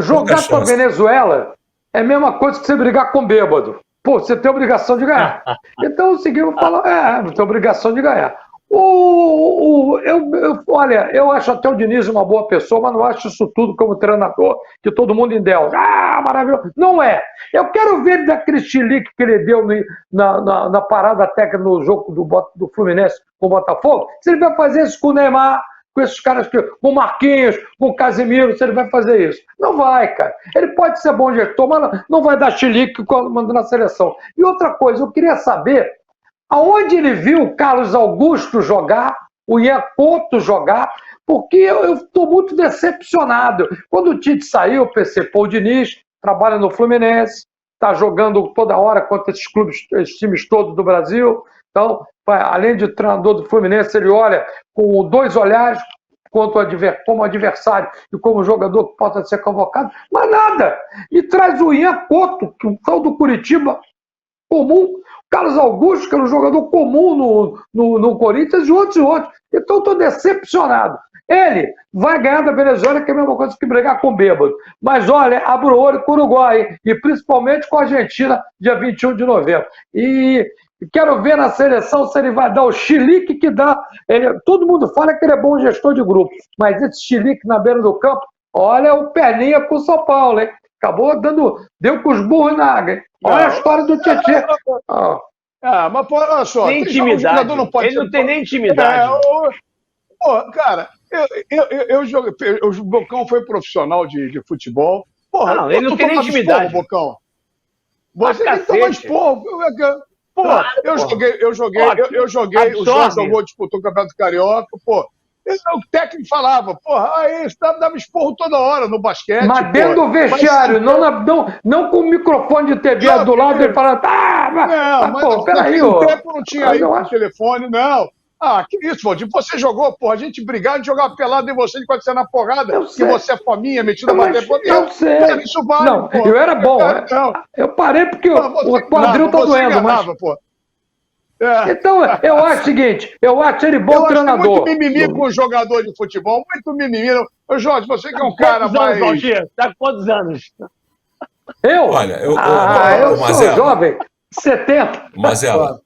Jogar para Venezuela é a mesma coisa que você brigar com bêbado. Pô, você tem obrigação de ganhar. Então, seguimos falando, tem obrigação de ganhar. Olha, eu acho até o Diniz uma boa pessoa, mas não acho isso tudo como treinador, que todo mundo endeusa. Maravilhoso. Não é. Eu quero ver ele daquele chilique que ele deu na parada técnica no jogo do Fluminense com o Botafogo. Se ele vai fazer isso com o Neymar, com esses caras, com o Marquinhos, com o Casemiro, se ele vai fazer isso. Não vai, cara. Ele pode ser bom gestor, mas não vai dar chilique quando manda na seleção. E outra coisa, eu queria saber aonde ele viu o Carlos Augusto jogar, o Ian Couto jogar, porque eu estou muito decepcionado. Quando o Tite saiu, eu pensei, o Diniz trabalha no Fluminense, está jogando toda hora contra esses clubes, esses times todos do Brasil. Então, além de treinador do Fluminense, ele olha com dois olhares como adversário e como jogador que possa ser convocado, mas nada. E traz o Ian Couto, que é um tal do Curitiba comum, Carlos Augusto, que era um jogador comum no Corinthians, e outros. Então, estou decepcionado. Ele vai ganhar da Venezuela, que é a mesma coisa que brigar com o bêbado. Mas, olha, abre o olho com o Uruguai, e principalmente com a Argentina, dia 21 de novembro. E Quero ver na seleção se ele vai dar o chilique que dá. Todo mundo fala que ele é bom gestor de grupo, mas esse chilique na beira do campo, olha o perninha com o São Paulo, hein? Acabou deu com os burros na água, hein? Olha a história do Tietê. Mas olha só, tem intimidade. Não pode ele não tem nem intimidade. Cara, eu joguei. O Bocão foi profissional de futebol. Porra, não, ele não tem nem intimidade. Esporro, Bocão. Você tem que tomar esporro. Porra, eu joguei, o Jorge jogou, disputou o Campeonato Carioca, pô. O técnico falava, porra, aí você dava esporro toda hora no basquete. Mas dentro do vestiário, não com o microfone de TV do lado, ele falando, peraí, tempo não tinha aí o telefone, não. Que isso, Valdir? Você jogou, porra, a gente brigava, a gente jogava pelado em você enquanto você na porrada, que você é fominha, metida a bater por eu sei. Isso vale, não, porra. Eu era bom, eu parei porque o quadril tá doendo, mas... Pô. Então, eu acho o seguinte, eu acho ele bom treinador. Muito mimimi com o jogador de futebol, muito mimimi. Ô, Jorge, você que é um cara mais... Valdir? Tá com quantos anos? Eu? Olha, eu sou jovem, 70. Mazela,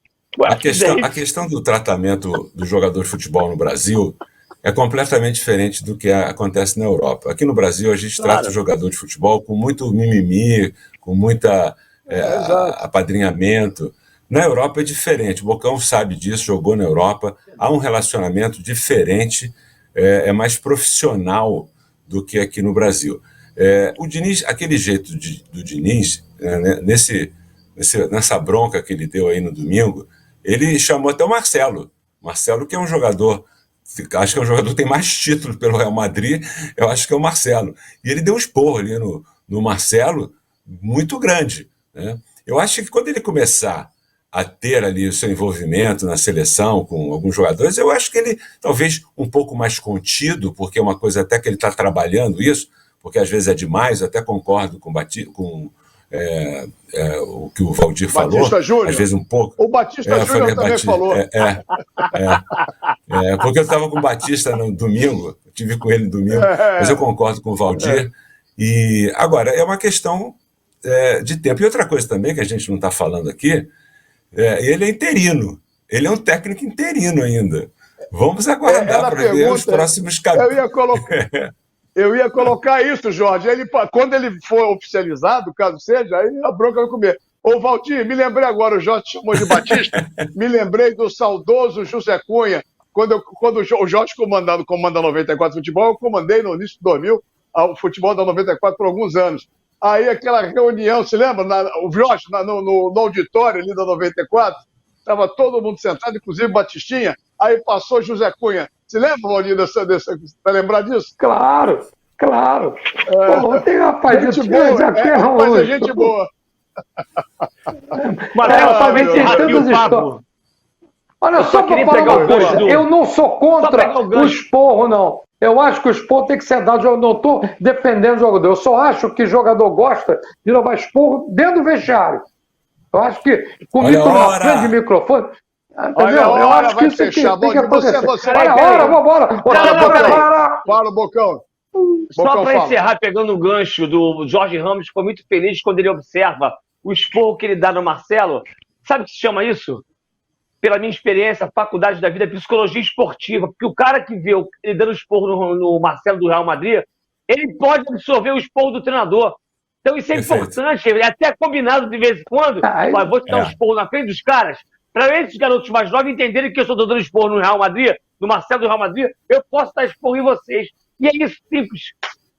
a questão do tratamento do jogador de futebol no Brasil é completamente diferente do que acontece na Europa. Aqui no Brasil, a gente trata o jogador de futebol com muito mimimi, com muita apadrinhamento. Na Europa é diferente, o Bocão sabe disso, jogou na Europa, há um relacionamento diferente, é mais profissional do que aqui no Brasil. O Diniz, aquele jeito do Diniz, nessa bronca que ele deu aí no domingo, ele chamou até o Marcelo, que é um jogador, acho que é um jogador que tem mais títulos pelo Real Madrid, eu acho que é o Marcelo. E ele deu um esporro ali no Marcelo, muito grande, né? Eu acho que quando ele começar a ter ali o seu envolvimento na seleção com alguns jogadores, eu acho que ele talvez um pouco mais contido, porque é uma coisa até que ele está trabalhando isso, porque às vezes é demais, eu até concordo com o que o Valdir falou, às vezes um pouco. O Batista Júnior também falou. Porque eu estava com o Batista no domingo, eu tive com ele no domingo, mas eu concordo com o Valdir. E agora, é uma questão de tempo. E outra coisa também que a gente não está falando aqui, ele é interino, ele é um técnico interino ainda. Vamos aguardar para ver os próximos capítulos. Eu ia colocar isso, Jorge. Quando ele for oficializado, caso seja, aí a bronca vai comer. Ô, Valdir, me lembrei agora, o Jorge chamou de Batista, me lembrei do saudoso José Cunha, quando o Jorge comanda 94 Futebol, eu comandei no início de 2000 o futebol da 94 por alguns anos. Aí aquela reunião, se lembra? O Jorge, no auditório ali da 94, estava todo mundo sentado, inclusive Batistinha, aí passou José Cunha. Se lembra, Valdir, tá lembrar disso? Claro. Tem rapaz, gente boa, é gente boa. Mas também tem tantas histórias. Olha, só para falar uma coisa, eu não sou contra o esporro, não. Eu acho que o esporro tem que ser dado, eu não estou defendendo o jogador, eu só acho que o jogador gosta de levar esporro dentro do vestiário. Eu acho que com frente de microfone... Entendeu? Eu acho que isso tem que acontecer. Olha a hora, vambora! Fala, Bocão. Só para encerrar, pegando o gancho do Jorge Ramos, ficou muito feliz quando ele observa o esporro que ele dá no Marcelo. Sabe o que se chama isso? Pela minha experiência, faculdade da vida, psicologia esportiva, porque o cara que vê ele dando esporro no Marcelo do Real Madrid, ele pode absorver o esporro do treinador. Então isso é importante, é até combinado de vez em quando, vou te dar um esporro na frente dos caras, para esses garotos mais novos entenderem que eu estou dando esporro no Real Madrid, no Marcelo do Real Madrid, eu posso dar esporro em vocês. E é isso, simples.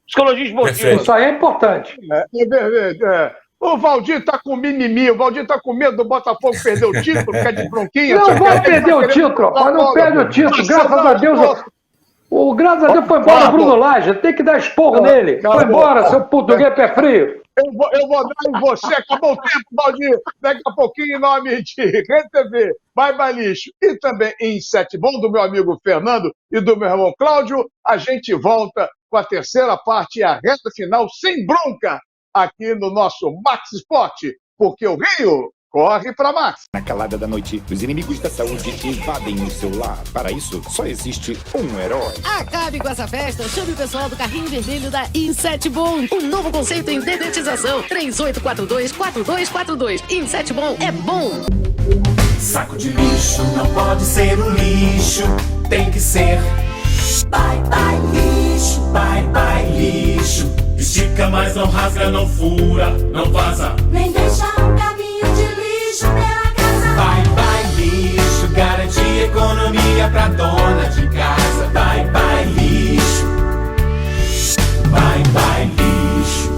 Psicologia esportiva. Isso aí é importante. É verdade, O Valdir tá com mimimi, o Valdir tá com medo do Botafogo perder o título, ficar de bronquinha. Não vai perder o título, mas não perde o título, graças a Deus. Graças a Deus foi embora o Bruno Lage, tem que dar esporro nele. Foi embora, seu português pé frio. Eu vou dar em você, acabou o tempo, Valdir. Daqui a pouquinho, em nome de RTV, Bye Lixo e também em Sete Bom, do meu amigo Fernando e do meu irmão Cláudio, a gente volta com a terceira parte e a reta final sem bronca aqui no nosso Max Sport, porque o Rio corre para Max. Na calada da noite, os inimigos da saúde invadem o seu lar. Para isso, só existe um herói. Acabe com essa festa, chame o pessoal do carrinho vermelho da Insetbon. Um novo conceito em dedetização. 3842-4242. Insetbon é bom. Saco de lixo não pode ser um lixo, tem que ser. Bye bye lixo, bye bye lixo. Estica, mas não rasga, não fura, não vaza. Nem deixa um caminho de lixo pela casa. Bye bye lixo, garante economia pra dona de casa. Bye bye lixo, bye bye lixo.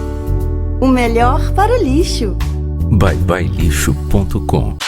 O melhor para o lixo. byebyelixo.com.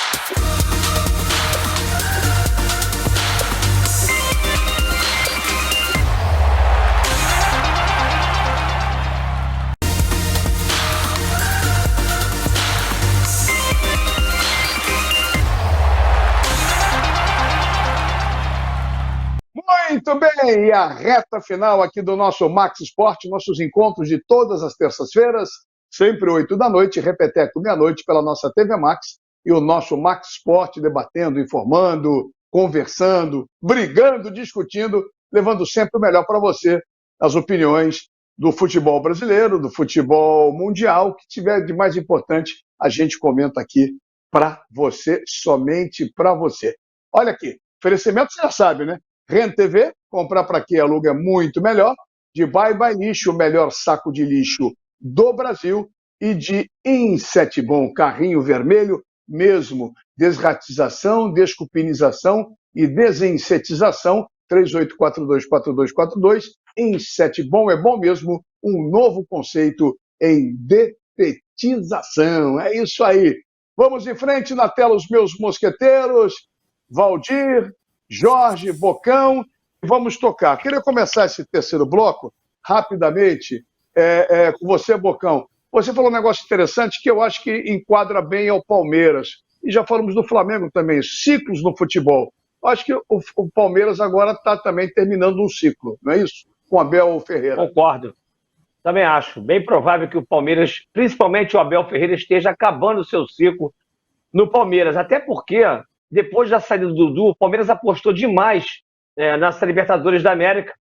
Muito bem, e a reta final aqui do nosso Max Esporte, nossos encontros de todas as terças-feiras, sempre 8 da noite, repeteco meia-noite pela nossa TV Max, e o nosso Max Esporte debatendo, informando, conversando, brigando, discutindo, levando sempre o melhor para você, as opiniões do futebol brasileiro, do futebol mundial, o que tiver de mais importante, a gente comenta aqui para você, somente para você. Olha aqui, oferecimento você já sabe, né? Rent TV, comprar para quem aluga é muito melhor. De Bye Bye Lixo, o melhor saco de lixo do Brasil. E de Insetbon, carrinho vermelho, mesmo desratização, descupinização e desinsetização. 38424242. Insetbon é bom mesmo, um novo conceito em detetização. É isso aí. Vamos em frente, na tela os meus mosqueteiros, Valdir, Jorge, Bocão, vamos tocar. Queria começar esse terceiro bloco rapidamente com você, Bocão. Você falou um negócio interessante que eu acho que enquadra bem ao Palmeiras. E já falamos do Flamengo também, ciclos no futebol. Eu acho que o Palmeiras agora está também terminando um ciclo, não é isso? Com Abel Ferreira. Concordo. Também acho. Bem provável que o Palmeiras, principalmente o Abel Ferreira, esteja acabando o seu ciclo no Palmeiras. Até porque, depois da saída do Dudu, o Palmeiras apostou demais nessa Libertadores da América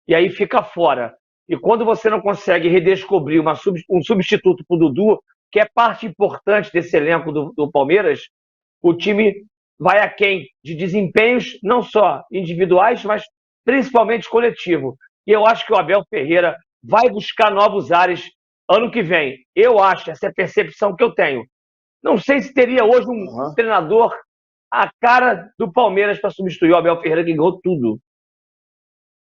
e aí fica fora. E quando você não consegue redescobrir um substituto para o Dudu, que é parte importante desse elenco do Palmeiras, o time vai aquém de desempenhos, não só individuais, mas principalmente coletivo. E eu acho que o Abel Ferreira vai buscar novos ares ano que vem. Eu acho, essa é a percepção que eu tenho. Não sei se teria hoje um treinador a cara do Palmeiras para substituir o Abel Ferreira, que ganhou tudo.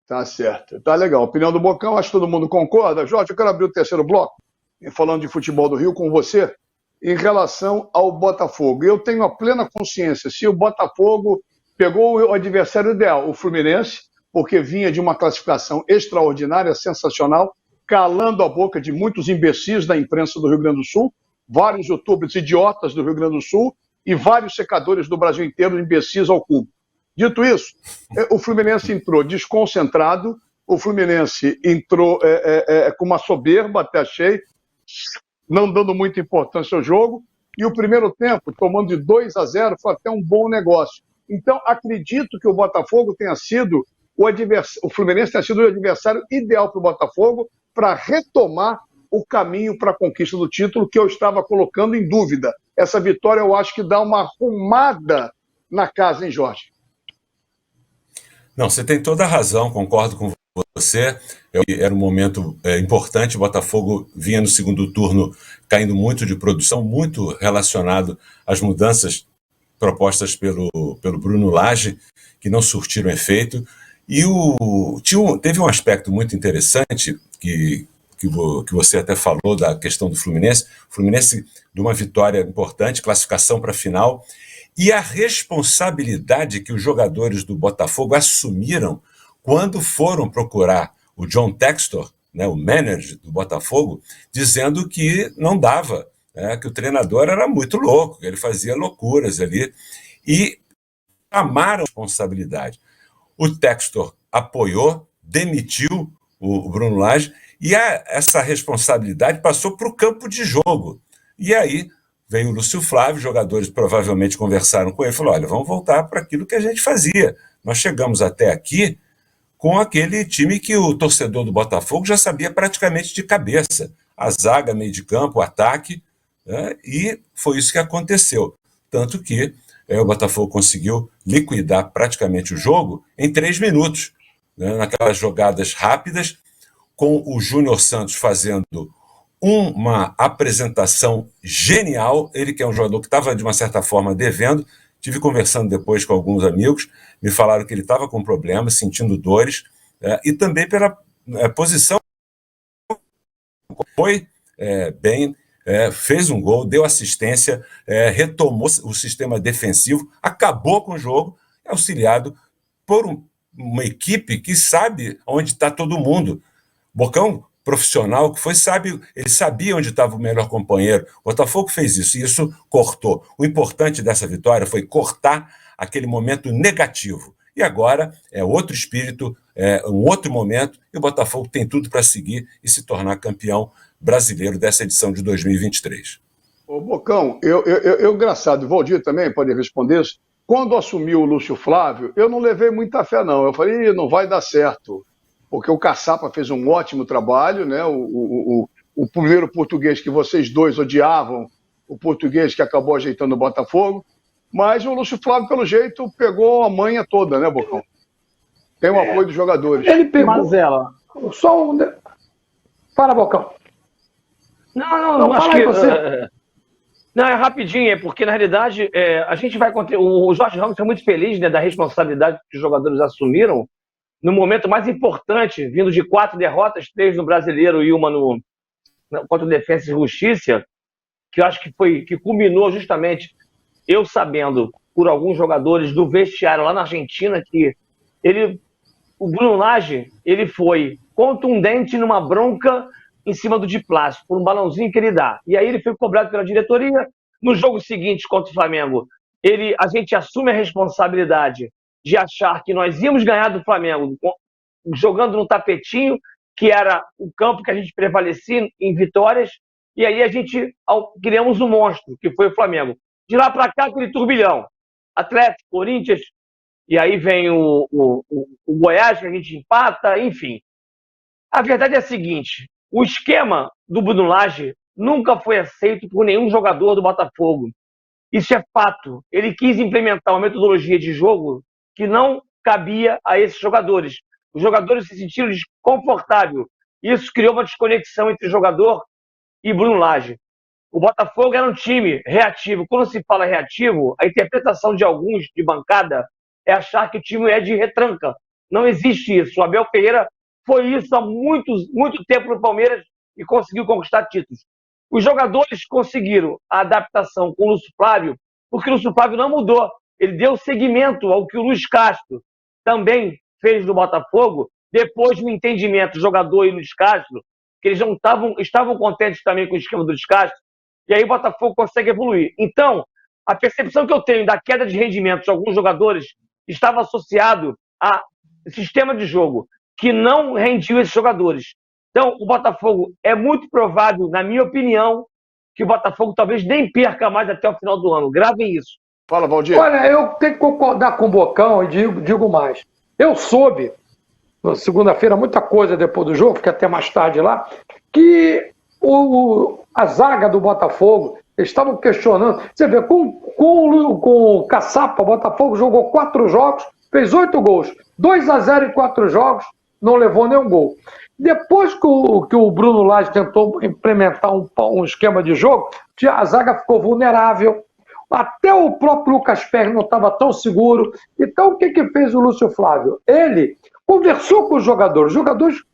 Tá certo. Tá legal. Opinião do Bocão, acho que todo mundo concorda. Jorge, eu quero abrir o terceiro bloco, falando de futebol do Rio com você, em relação ao Botafogo. Eu tenho a plena consciência, se o Botafogo pegou o adversário ideal, o Fluminense, porque vinha de uma classificação extraordinária, sensacional, calando a boca de muitos imbecis da imprensa do Rio Grande do Sul, vários youtubers idiotas do Rio Grande do Sul e vários secadores do Brasil inteiro imbecis ao cubo. Dito isso, o Fluminense entrou desconcentrado, o Fluminense entrou com uma soberba, até achei, não dando muita importância ao jogo, e o primeiro tempo, tomando de 2-0, foi até um bom negócio. Então, acredito que o Botafogo tenha sido o Fluminense tenha sido o adversário ideal para o Botafogo para retomar o caminho para a conquista do título, que eu estava colocando em dúvida. Essa vitória eu acho que dá uma arrumada na casa, hein, Jorge? Não, você tem toda a razão, concordo com você. Era um momento importante, o Botafogo vinha no segundo turno caindo muito de produção, muito relacionado às mudanças propostas pelo Bruno Lage, que não surtiram efeito. E teve um aspecto muito interessante que você até falou da questão do Fluminense. O Fluminense, de uma vitória importante, classificação para a final, e a responsabilidade que os jogadores do Botafogo assumiram quando foram procurar o John Textor, né, o manager do Botafogo, dizendo que não dava, que o treinador era muito louco, que ele fazia loucuras ali, e chamaram a responsabilidade. O Textor apoiou, demitiu o Bruno Lage, e essa responsabilidade passou para o campo de jogo. E aí veio o Lúcio Flávio, jogadores provavelmente conversaram com ele e falaram: olha, vamos voltar para aquilo que a gente fazia. Nós chegamos até aqui com aquele time que o torcedor do Botafogo já sabia praticamente de cabeça. A zaga, meio de campo, o ataque, e foi isso que aconteceu. Tanto que o Botafogo conseguiu liquidar praticamente o jogo em 3 minutos, né, naquelas jogadas rápidas, com o Júnior Santos fazendo uma apresentação genial. Ele que é um jogador que estava, de uma certa forma, devendo. Tive conversando depois com alguns amigos, me falaram que ele estava com problemas, sentindo dores, e também pela posição. Foi bem, fez um gol, deu assistência, retomou o sistema defensivo, acabou com o jogo, auxiliado por uma equipe que sabe onde está todo mundo. Bocão, profissional que foi, ele sabia onde estava o melhor companheiro. O Botafogo fez isso, e isso cortou. O importante dessa vitória foi cortar aquele momento negativo. E agora é outro espírito, um outro momento, e o Botafogo tem tudo para seguir e se tornar campeão brasileiro dessa edição de 2023. Ô, Bocão, engraçado, o Valdir também pode responder isso. Quando assumiu o Lúcio Flávio, eu não levei muita fé, não. Eu falei, não vai dar certo. Porque o Caçapa fez um ótimo trabalho, né? O primeiro português que vocês dois odiavam, o português que acabou ajeitando o Botafogo, mas o Lúcio Flávio, pelo jeito, pegou a manha toda, né, Bocão? Tem o apoio dos jogadores. Ele pegou. Mazela. Só um. Fala, Bocão. Não, acho que... Não, é rapidinho, é porque, na realidade, a gente vai... O Jorge Ramos é muito feliz, né, da responsabilidade que os jogadores assumiram no momento mais importante, vindo de 4 derrotas, 3 no Brasileiro e uma contra o Defensa e Justiça, que eu acho que culminou justamente eu sabendo, por alguns jogadores do vestiário lá na Argentina, que o Bruno Lage, ele foi contundente numa bronca em cima do Di Plástico, por um balãozinho que ele dá. E aí ele foi cobrado pela diretoria. No jogo seguinte contra o Flamengo, a gente assume a responsabilidade de achar que nós íamos ganhar do Flamengo jogando no tapetinho, que era o campo que a gente prevalecia em vitórias, e aí a gente criamos um monstro, que foi o Flamengo. De lá para cá, aquele turbilhão. Atlético, Corinthians, e aí vem o Goiás, que a gente empata, enfim. A verdade é a seguinte, o esquema do Bruno Lage nunca foi aceito por nenhum jogador do Botafogo. Isso é fato. Ele quis implementar uma metodologia de jogo que não cabia a esses jogadores. Os jogadores se sentiram desconfortáveis. Isso criou uma desconexão entre o jogador e Bruno Lage. O Botafogo era um time reativo. Quando se fala reativo, a interpretação de alguns de bancada é achar que o time é de retranca. Não existe isso. O Abel Ferreira foi isso há muito tempo no Palmeiras e conseguiu conquistar títulos. Os jogadores conseguiram a adaptação com o Lúcio Flávio, porque o Lúcio Flávio não mudou. Ele deu seguimento ao que o Luiz Castro também fez no Botafogo, depois do entendimento jogador e Luiz Castro, que eles não estavam contentes também com o esquema do Luiz Castro, e aí o Botafogo consegue evoluir. Então, a percepção que eu tenho da queda de rendimento de alguns jogadores estava associado a sistema de jogo que não rendiu esses jogadores. Então, o Botafogo é muito provável, na minha opinião, que o Botafogo talvez nem perca mais até o final do ano. Gravem isso. Fala, Valdir. Olha, eu tenho que concordar com o Bocão e digo mais. Eu soube, na segunda-feira, muita coisa depois do jogo, fiquei até mais tarde lá, que a zaga do Botafogo, eles estavam questionando. Você vê, com o Caçapa, o Botafogo jogou 4 jogos, fez 8 gols. 2-0 em 4 jogos, não levou nenhum gol. Depois que o Bruno Lage tentou implementar um esquema de jogo, a zaga ficou vulnerável. Até o próprio Lucas Perry não estava tão seguro. Então, o que fez o Lúcio Flávio? Ele conversou com os jogadores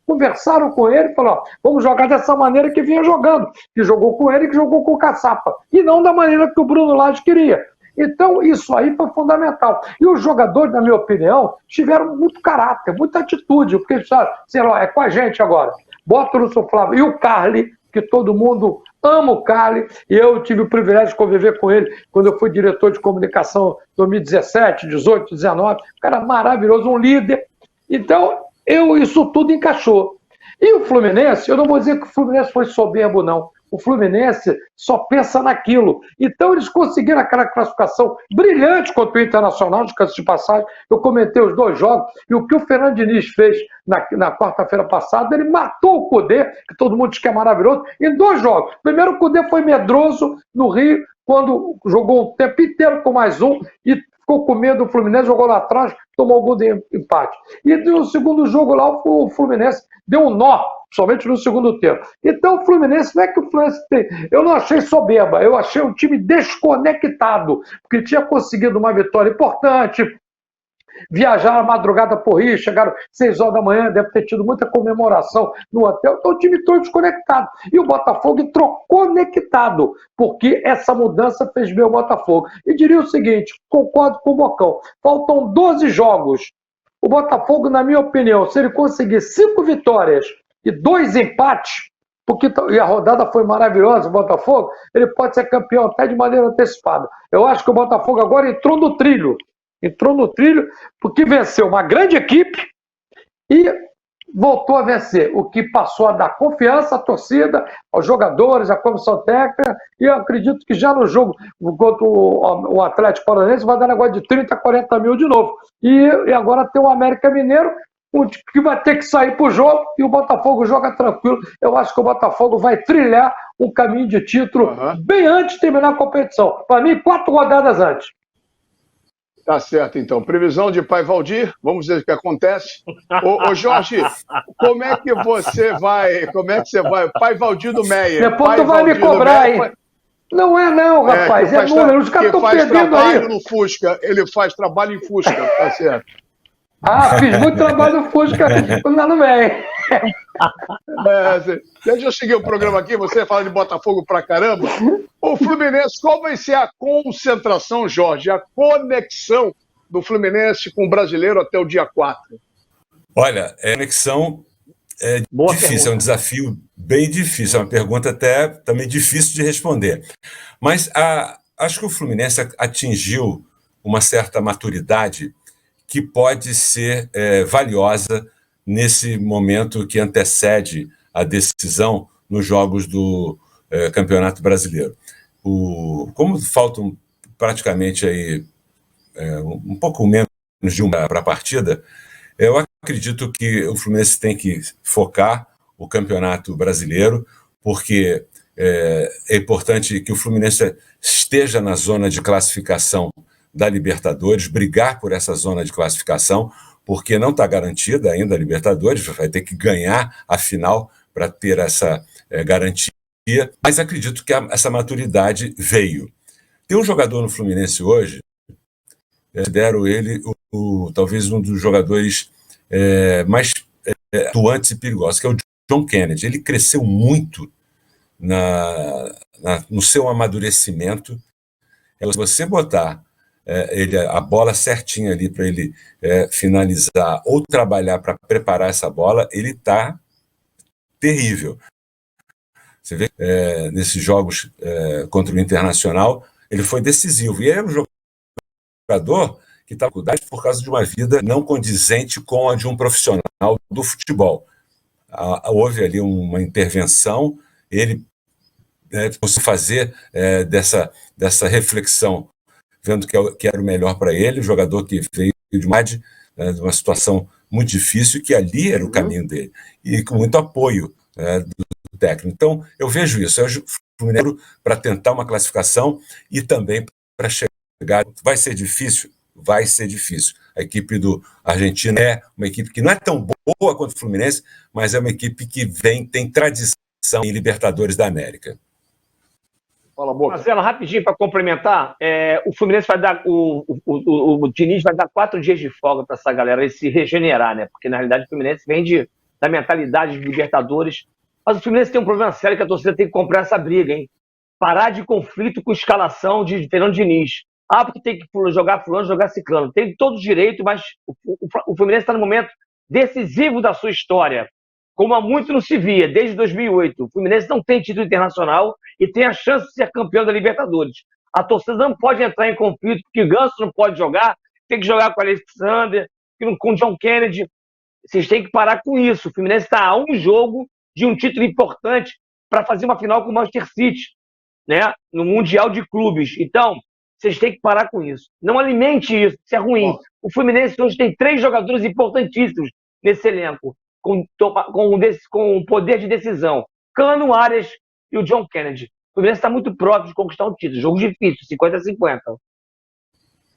conversaram com ele e falaram, vamos jogar dessa maneira que vinha jogando, que jogou com ele, que jogou com o Caçapa, e não da maneira que o Bruno Lage queria. Então, isso aí foi fundamental. E os jogadores, na minha opinião, tiveram muito caráter, muita atitude, porque eles falaram, sei lá, é com a gente agora. Bota o Lúcio Flávio e o Carly, que todo mundo ama o Carly, e eu tive o privilégio de conviver com ele quando eu fui diretor de comunicação em 2017, 18, 19, um cara maravilhoso, um líder. Então, isso tudo encaixou. E o Fluminense, eu não vou dizer que o Fluminense foi soberbo, não. O Fluminense só pensa naquilo. Então, eles conseguiram aquela classificação brilhante contra o Internacional, de canto de passagem. Eu comentei os 2 jogos, e o que o Fernando Diniz fez na quarta-feira passada, ele matou o Cudê, que todo mundo diz que é maravilhoso, em 2 jogos. Primeiro, o Cudê foi medroso no Rio, quando jogou o tempo inteiro com mais um e ficou com medo do Fluminense, jogou lá atrás, tomou o gol de empate. E no segundo jogo lá, o Fluminense deu um nó, somente no segundo tempo. Então o Fluminense, não é que o Fluminense tem... Eu não achei soberba, eu achei um time desconectado, porque tinha conseguido uma vitória importante, viajaram a madrugada por Rio, chegaram 6 horas da manhã, deve ter tido muita comemoração no hotel, então o time todo desconectado. E o Botafogo entrou conectado, porque essa mudança fez bem o Botafogo. E diria o seguinte, concordo com o Bocão, faltam 12 jogos. O Botafogo, na minha opinião, se ele conseguir 5 vitórias e 2 empates, e a rodada foi maravilhosa, o Botafogo, ele pode ser campeão até de maneira antecipada. Eu acho que o Botafogo agora entrou no trilho porque venceu uma grande equipe e voltou a vencer, o que passou a dar confiança à torcida, aos jogadores, à comissão técnica, e eu acredito que já no jogo contra o Atlético Paranaense vai dar negócio de 30, 40 mil de novo. E agora tem o América Mineiro, que vai ter que sair para o jogo, e o Botafogo joga tranquilo. Eu acho que o Botafogo vai trilhar um caminho de título bem antes de terminar a competição. Para mim, 4 rodadas antes. Tá certo, então. Previsão de pai Valdir, vamos ver o que acontece. Ô Jorge, como é que você vai? Pai Valdir do Meia. Depois tu vai me cobrar, hein? Não é não, rapaz. É número. Os caras estão perdendo aí. No Fusca. Ele faz trabalho em Fusca, tá certo. Fiz muito trabalho no Fusca lá no Meia. Deixa eu seguir o programa aqui, você fala de Botafogo pra caramba. O Fluminense, qual vai ser a concentração, Jorge, a conexão do Fluminense com o brasileiro até o dia 4? Olha, a conexão é difícil, pergunta. É um desafio bem difícil, é uma pergunta até também difícil de responder. Mas acho que o Fluminense atingiu uma certa maturidade que pode ser valiosa nesse momento que antecede a decisão nos jogos do Campeonato Brasileiro. Como faltam praticamente aí, um pouco menos de uma para a partida, eu acredito que o Fluminense tem que focar o Campeonato Brasileiro, porque é importante que o Fluminense esteja na zona de classificação da Libertadores, brigar por essa zona de classificação, porque não está garantida ainda a Libertadores, vai ter que ganhar a final para ter essa garantia, mas acredito que essa maturidade veio. Tem um jogador no Fluminense hoje, considero ele talvez um dos jogadores mais atuantes e perigosos, que é o John Kennedy. Ele cresceu muito no seu amadurecimento. Se você botar a bola certinha ali para ele finalizar ou trabalhar para preparar essa bola, ele está terrível. Você vê nesses jogos contra o Internacional, ele foi decisivo. E é um jogador que está com dificuldade por causa de uma vida não condizente com a de um profissional do futebol. Houve ali uma intervenção, ele conseguiu fazer dessa reflexão, vendo que era o melhor para ele, um jogador que veio de uma situação muito difícil, que ali era o caminho dele, e com muito apoio do técnico. Então, eu vejo isso, o Fluminense para tentar uma classificação e também para chegar. Vai ser difícil? Vai ser difícil. A equipe do Argentina é uma equipe que não é tão boa quanto o Fluminense, mas é uma equipe que tem tradição em Libertadores da América. Fala, Boca. Marcelo, rapidinho para complementar, o Fluminense vai dar, o Diniz vai dar 4 dias de folga para essa galera se regenerar, né? Porque na realidade o Fluminense vem da mentalidade de Libertadores, mas o Fluminense tem um problema sério que a torcida tem que comprar essa briga, hein? Parar de conflito com escalação de Fernando Diniz. Porque tem que jogar fulano, jogar ciclano. Tem todo o direito, mas o Fluminense está no momento decisivo da sua história, como há muito não se via, desde 2008. O Fluminense não tem título internacional e tem a chance de ser campeão da Libertadores. A torcida não pode entrar em conflito, porque o Ganso não pode jogar, tem que jogar com o Alexander, com o John Kennedy. Vocês têm que parar com isso. O Fluminense está a um jogo de um título importante para fazer uma final com o Manchester City, né? No Mundial de Clubes. Então, vocês têm que parar com isso. Não alimente isso, isso é ruim. O Fluminense hoje tem 3 jogadores importantíssimos nesse elenco, com poder de decisão. Cano, Arias e o John Kennedy. Fluminense está muito próximo de conquistar um título. Jogo difícil, 50-50.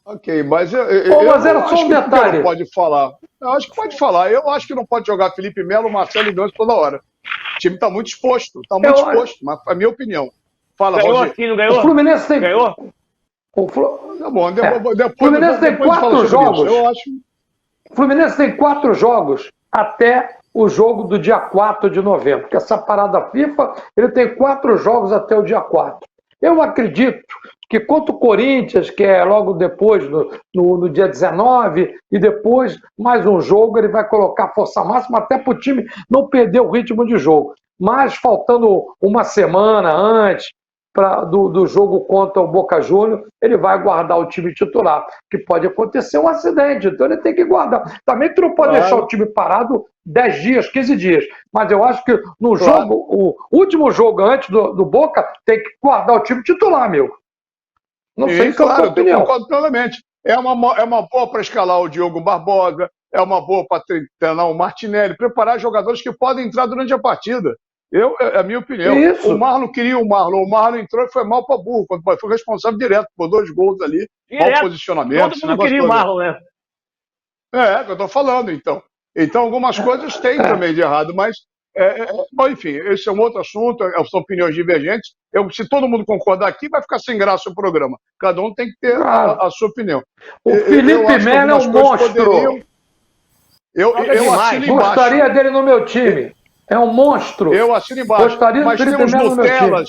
Ok, mas mas era só um detalhe. Não pode falar. Eu acho que pode falar. Eu acho que não pode jogar Felipe Melo, Marcelo e Ganso toda hora. O time está muito exposto. Está muito exposto, mas é a minha opinião. Fala, ganhou Valdir. aqui, não ganhou? O Fluminense tem... Ganhou? Tá bom, depois O Fluminense tem 4 jogos. Eu acho... O Fluminense tem 4 jogos até o jogo do dia 4 de novembro. Porque essa parada FIFA, ele tem 4 jogos até o dia 4. Eu acredito que contra o Corinthians, que é logo depois, no dia 19, e depois mais um jogo, ele vai colocar força máxima até para o time não perder o ritmo de jogo. Mas faltando uma semana antes do jogo contra o Boca Juniors, ele vai guardar o time titular, que pode acontecer um acidente, então ele tem que guardar. Também tu não pode deixar o time parado 10 dias, 15 dias, mas eu acho que no jogo, o último jogo antes do Boca, tem que guardar o time titular, meu. Não sei se é a tua opinião. Eu concordo plenamente. É uma boa para escalar o Diogo Barbosa, é uma boa para treinar o Martinelli, preparar jogadores que podem entrar durante a partida. É a minha opinião. Isso. O Marlon queria o Marlon. O Marlon entrou e foi mal para burro. Foi responsável direto por 2 gols ali. Mau posicionamento. Todo mundo queria o Marlon, né? É que eu estou falando, então. Então, algumas coisas tem também de errado, mas, bom, enfim, esse é um outro assunto, são opiniões divergentes. Se todo mundo concordar aqui, vai ficar sem graça o programa. Cada um tem que ter a sua opinião. O Felipe Melo é um monstro. Eu assino embaixo. Gostaria dele no meu time. É um monstro. Eu assino embaixo. Gostaria do Mas Felipe Melo no meu time.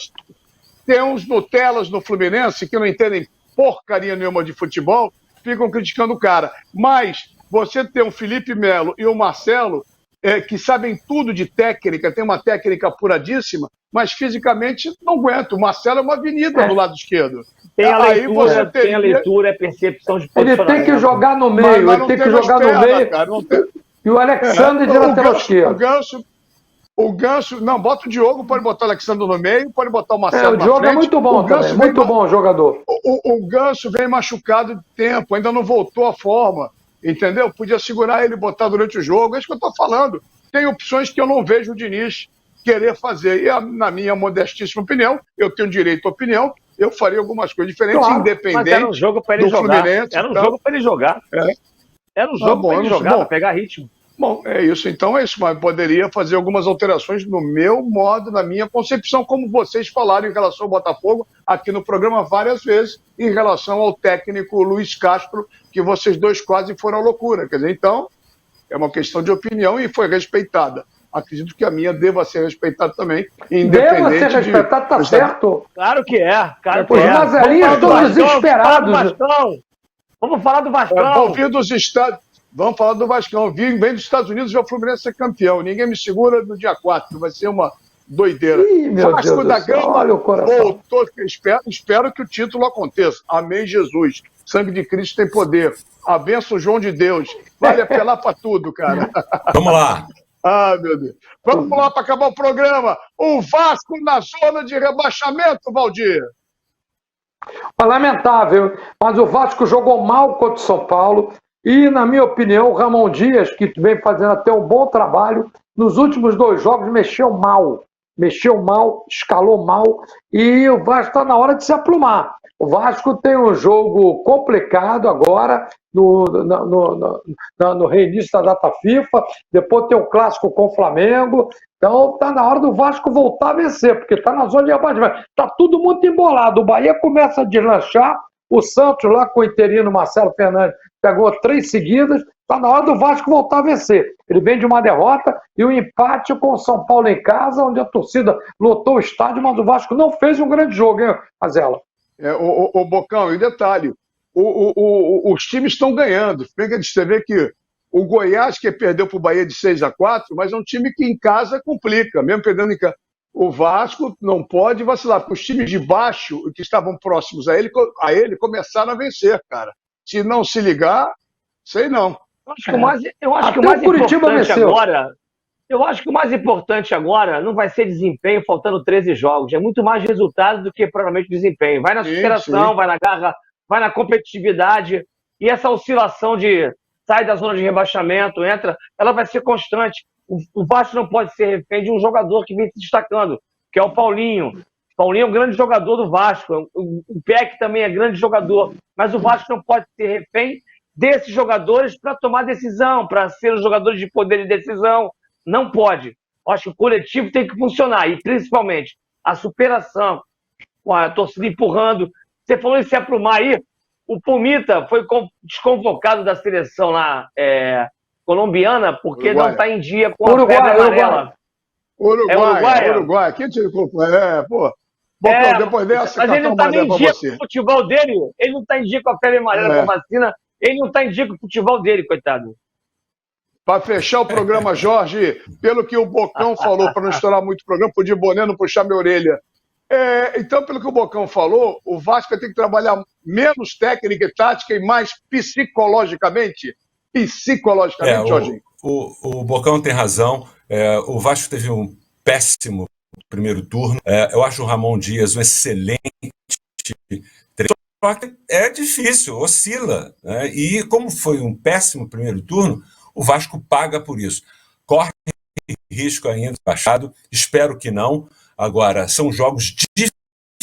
Tem uns Nutelas no Fluminense que não entendem porcaria nenhuma de futebol, ficam criticando o cara. Mas você tem o Felipe Melo e o Marcelo, que sabem tudo de técnica, tem uma técnica apuradíssima, mas fisicamente não aguenta. O Marcelo é uma avenida do lado esquerdo. Tem a leitura, tem a leitura, é percepção de posicionamento. Ele tem que jogar no meio, ele tem que jogar no meio. Cara, e o Alexandre de lateral esquerdo. O Ganso, não, bota o Diogo, pode botar o Alexandre no meio, pode botar o Marcelo na frente. O Diogo é muito bom também, muito bom jogador. O Ganso vem machucado de tempo, ainda não voltou à forma, entendeu? Podia segurar ele e botar durante o jogo, é isso que eu estou falando. Tem opções que eu não vejo o Diniz querer fazer. E na minha modestíssima opinião, eu tenho direito à opinião, eu faria algumas coisas diferentes, independente. Mas era um jogo para ele jogar. Era um jogo para ele jogar. Era um jogo para ele jogar, para pegar ritmo. Bom, é isso, então é isso, mas poderia fazer algumas alterações no meu modo, na minha concepção, como vocês falaram em relação ao Botafogo, aqui no programa várias vezes, em relação ao técnico Luiz Castro, que vocês dois quase foram à loucura. Quer dizer, então, é uma questão de opinião e foi respeitada. Acredito que a minha deva ser respeitada também, independente deva ser respeitada, tá certo? Claro que é. Claro que os mazelinhos estão desesperados. Vamos falar do Vascão. Vamos falar do Vascão. Vem dos Estados Unidos ver o Fluminense ser campeão. Ninguém me segura no dia 4. Vai ser uma doideira. Vasco da Gama voltou. Espero que o título aconteça. Amém, Jesus. Sangue de Cristo tem poder. A bênção João de Deus. Vale apelar para tudo, cara. Vamos lá. Ah, meu Deus. Vamos lá para acabar o programa. O Vasco na zona de rebaixamento, Valdir. Lamentável, mas o Vasco jogou mal contra o São Paulo. E, na minha opinião, o Ramon Dias, que vem fazendo até um bom trabalho, nos últimos 2 jogos mexeu mal, escalou mal, e o Vasco está na hora de se aplumar. O Vasco tem um jogo complicado agora, no reinício da data FIFA, depois tem o clássico com o Flamengo, então está na hora do Vasco voltar a vencer, porque está na zona de abaixamento. Está tudo muito embolado, o Bahia começa a deslanchar, o Santos lá com o interino Marcelo Fernandes pegou 3 seguidas, está na hora do Vasco voltar a vencer. Ele vem de uma derrota e um empate com o São Paulo em casa, onde a torcida lotou o estádio, mas o Vasco não fez um grande jogo, hein, Azela? O Bocão, e detalhe, os times estão ganhando. Você vê que o Goiás, que perdeu para o Bahia de 6-4, mas é um time que em casa complica, mesmo perdendo em casa. O Vasco não pode vacilar, porque os times de baixo, que estavam próximos a ele começaram a vencer, cara. Se não se ligar, sei não. Eu acho que o mais importante agora... Eu acho que o mais importante agora não vai ser desempenho faltando 13 jogos. É muito mais resultado do que provavelmente desempenho. Vai na superação, vai na garra, vai na competitividade. E essa oscilação de sai da zona de rebaixamento, entra, ela vai ser constante. O Vasco não pode ser refém de um jogador que vem se destacando, que é o Paulinho. Paulinho é um grande jogador do Vasco, o Peck também é grande jogador, mas o Vasco não pode ser refém desses jogadores para tomar decisão, para ser os jogadores de poder de decisão. Não pode. Acho que o coletivo tem que funcionar, e principalmente a superação, com a torcida empurrando. Você falou em se aprumar aí, o Pumita foi desconvocado da seleção lá colombiana porque não está em dia com a febre amarela. Uruguai. Quem te culpa? Bocão, depois dessa, mas ele não está nem em dia com o futebol dele. Ele não está em dia com a febre amarela, com a vacina. Ele não está em dia com o futebol dele, coitado. Para fechar o programa, Jorge, pelo que o Bocão falou, para não estourar muito o programa, podia Boné não puxar minha orelha. Então, pelo que o Bocão falou, o Vasco vai ter que trabalhar menos técnica e tática e mais psicologicamente. Jorginho. O Bocão tem razão. O Vasco teve um péssimo primeiro turno. Eu acho o Ramon Dias um excelente treinador. Só que é difícil, oscila. Né? E como foi um péssimo primeiro turno, o Vasco paga por isso. Corre risco ainda baixado. Espero que não. Agora, são jogos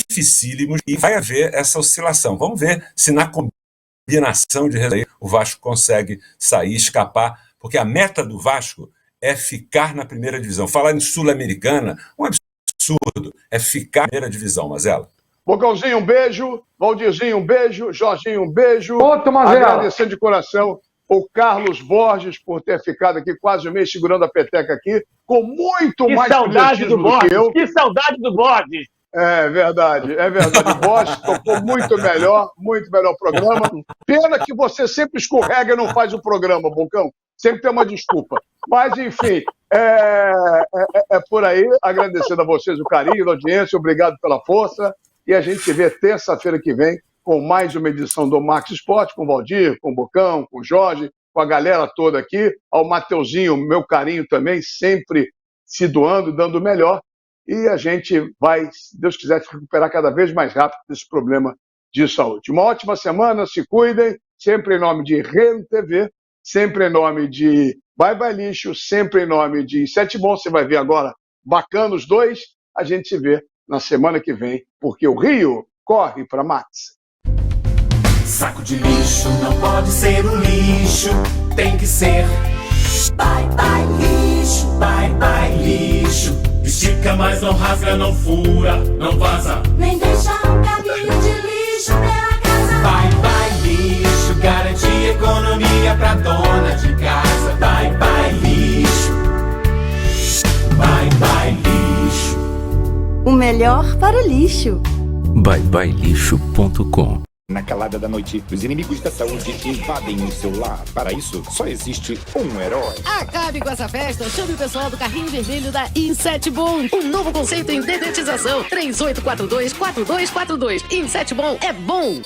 dificílimos e vai haver essa oscilação. Vamos ver se na combinação de resultados o Vasco consegue sair, escapar, porque a meta do Vasco é ficar na primeira divisão. Falar em Sul-Americana, um absurdo, é ficar na primeira divisão, Mazela. Bocãozinho, um beijo. Valdirzinho, um beijo. Jorginho, um beijo. Outro, Mazela. Agradecendo de coração o Carlos Borges por ter ficado aqui quase um mês segurando a peteca aqui, com muito mais brilhantismo do que eu. Que saudade do Borges! É verdade. O Borges tocou muito melhor o programa. Pena que você sempre escorrega e não faz o programa, Bocão. Sempre tem uma desculpa. Mas, enfim, é por aí. Agradecendo a vocês o carinho, a audiência, obrigado pela força. E a gente se vê terça-feira que vem com mais uma edição do Max Esporte, com o Valdir, com o Bocão, com o Jorge, com a galera toda aqui, ao Mateuzinho, meu carinho também, sempre se doando, dando o melhor, e a gente vai, se Deus quiser, se recuperar cada vez mais rápido desse problema de saúde. Uma ótima semana, se cuidem, sempre em nome de Ren TV, sempre em nome de Bye Bye Lixo, sempre em nome de Sete Bom, você vai ver agora, bacana os dois, a gente se vê na semana que vem, porque o Rio corre para Max. Saco de lixo não pode ser um lixo, tem que ser bye bye lixo, bye bye lixo. Estica, mas não rasga, não fura, não vaza, nem deixa um caminho de lixo pela casa. Bye bye lixo, garante economia pra dona de casa. Bye bye lixo, bye bye lixo. O melhor para o lixo. byebyelixo.com. Na calada da noite, os inimigos da saúde invadem o seu lar. Para isso, só existe um herói. Acabe com essa festa, chame o pessoal do Carrinho Vermelho da Insetbon. Um novo conceito em dedetização. 3842-4242. Insetbon é bom.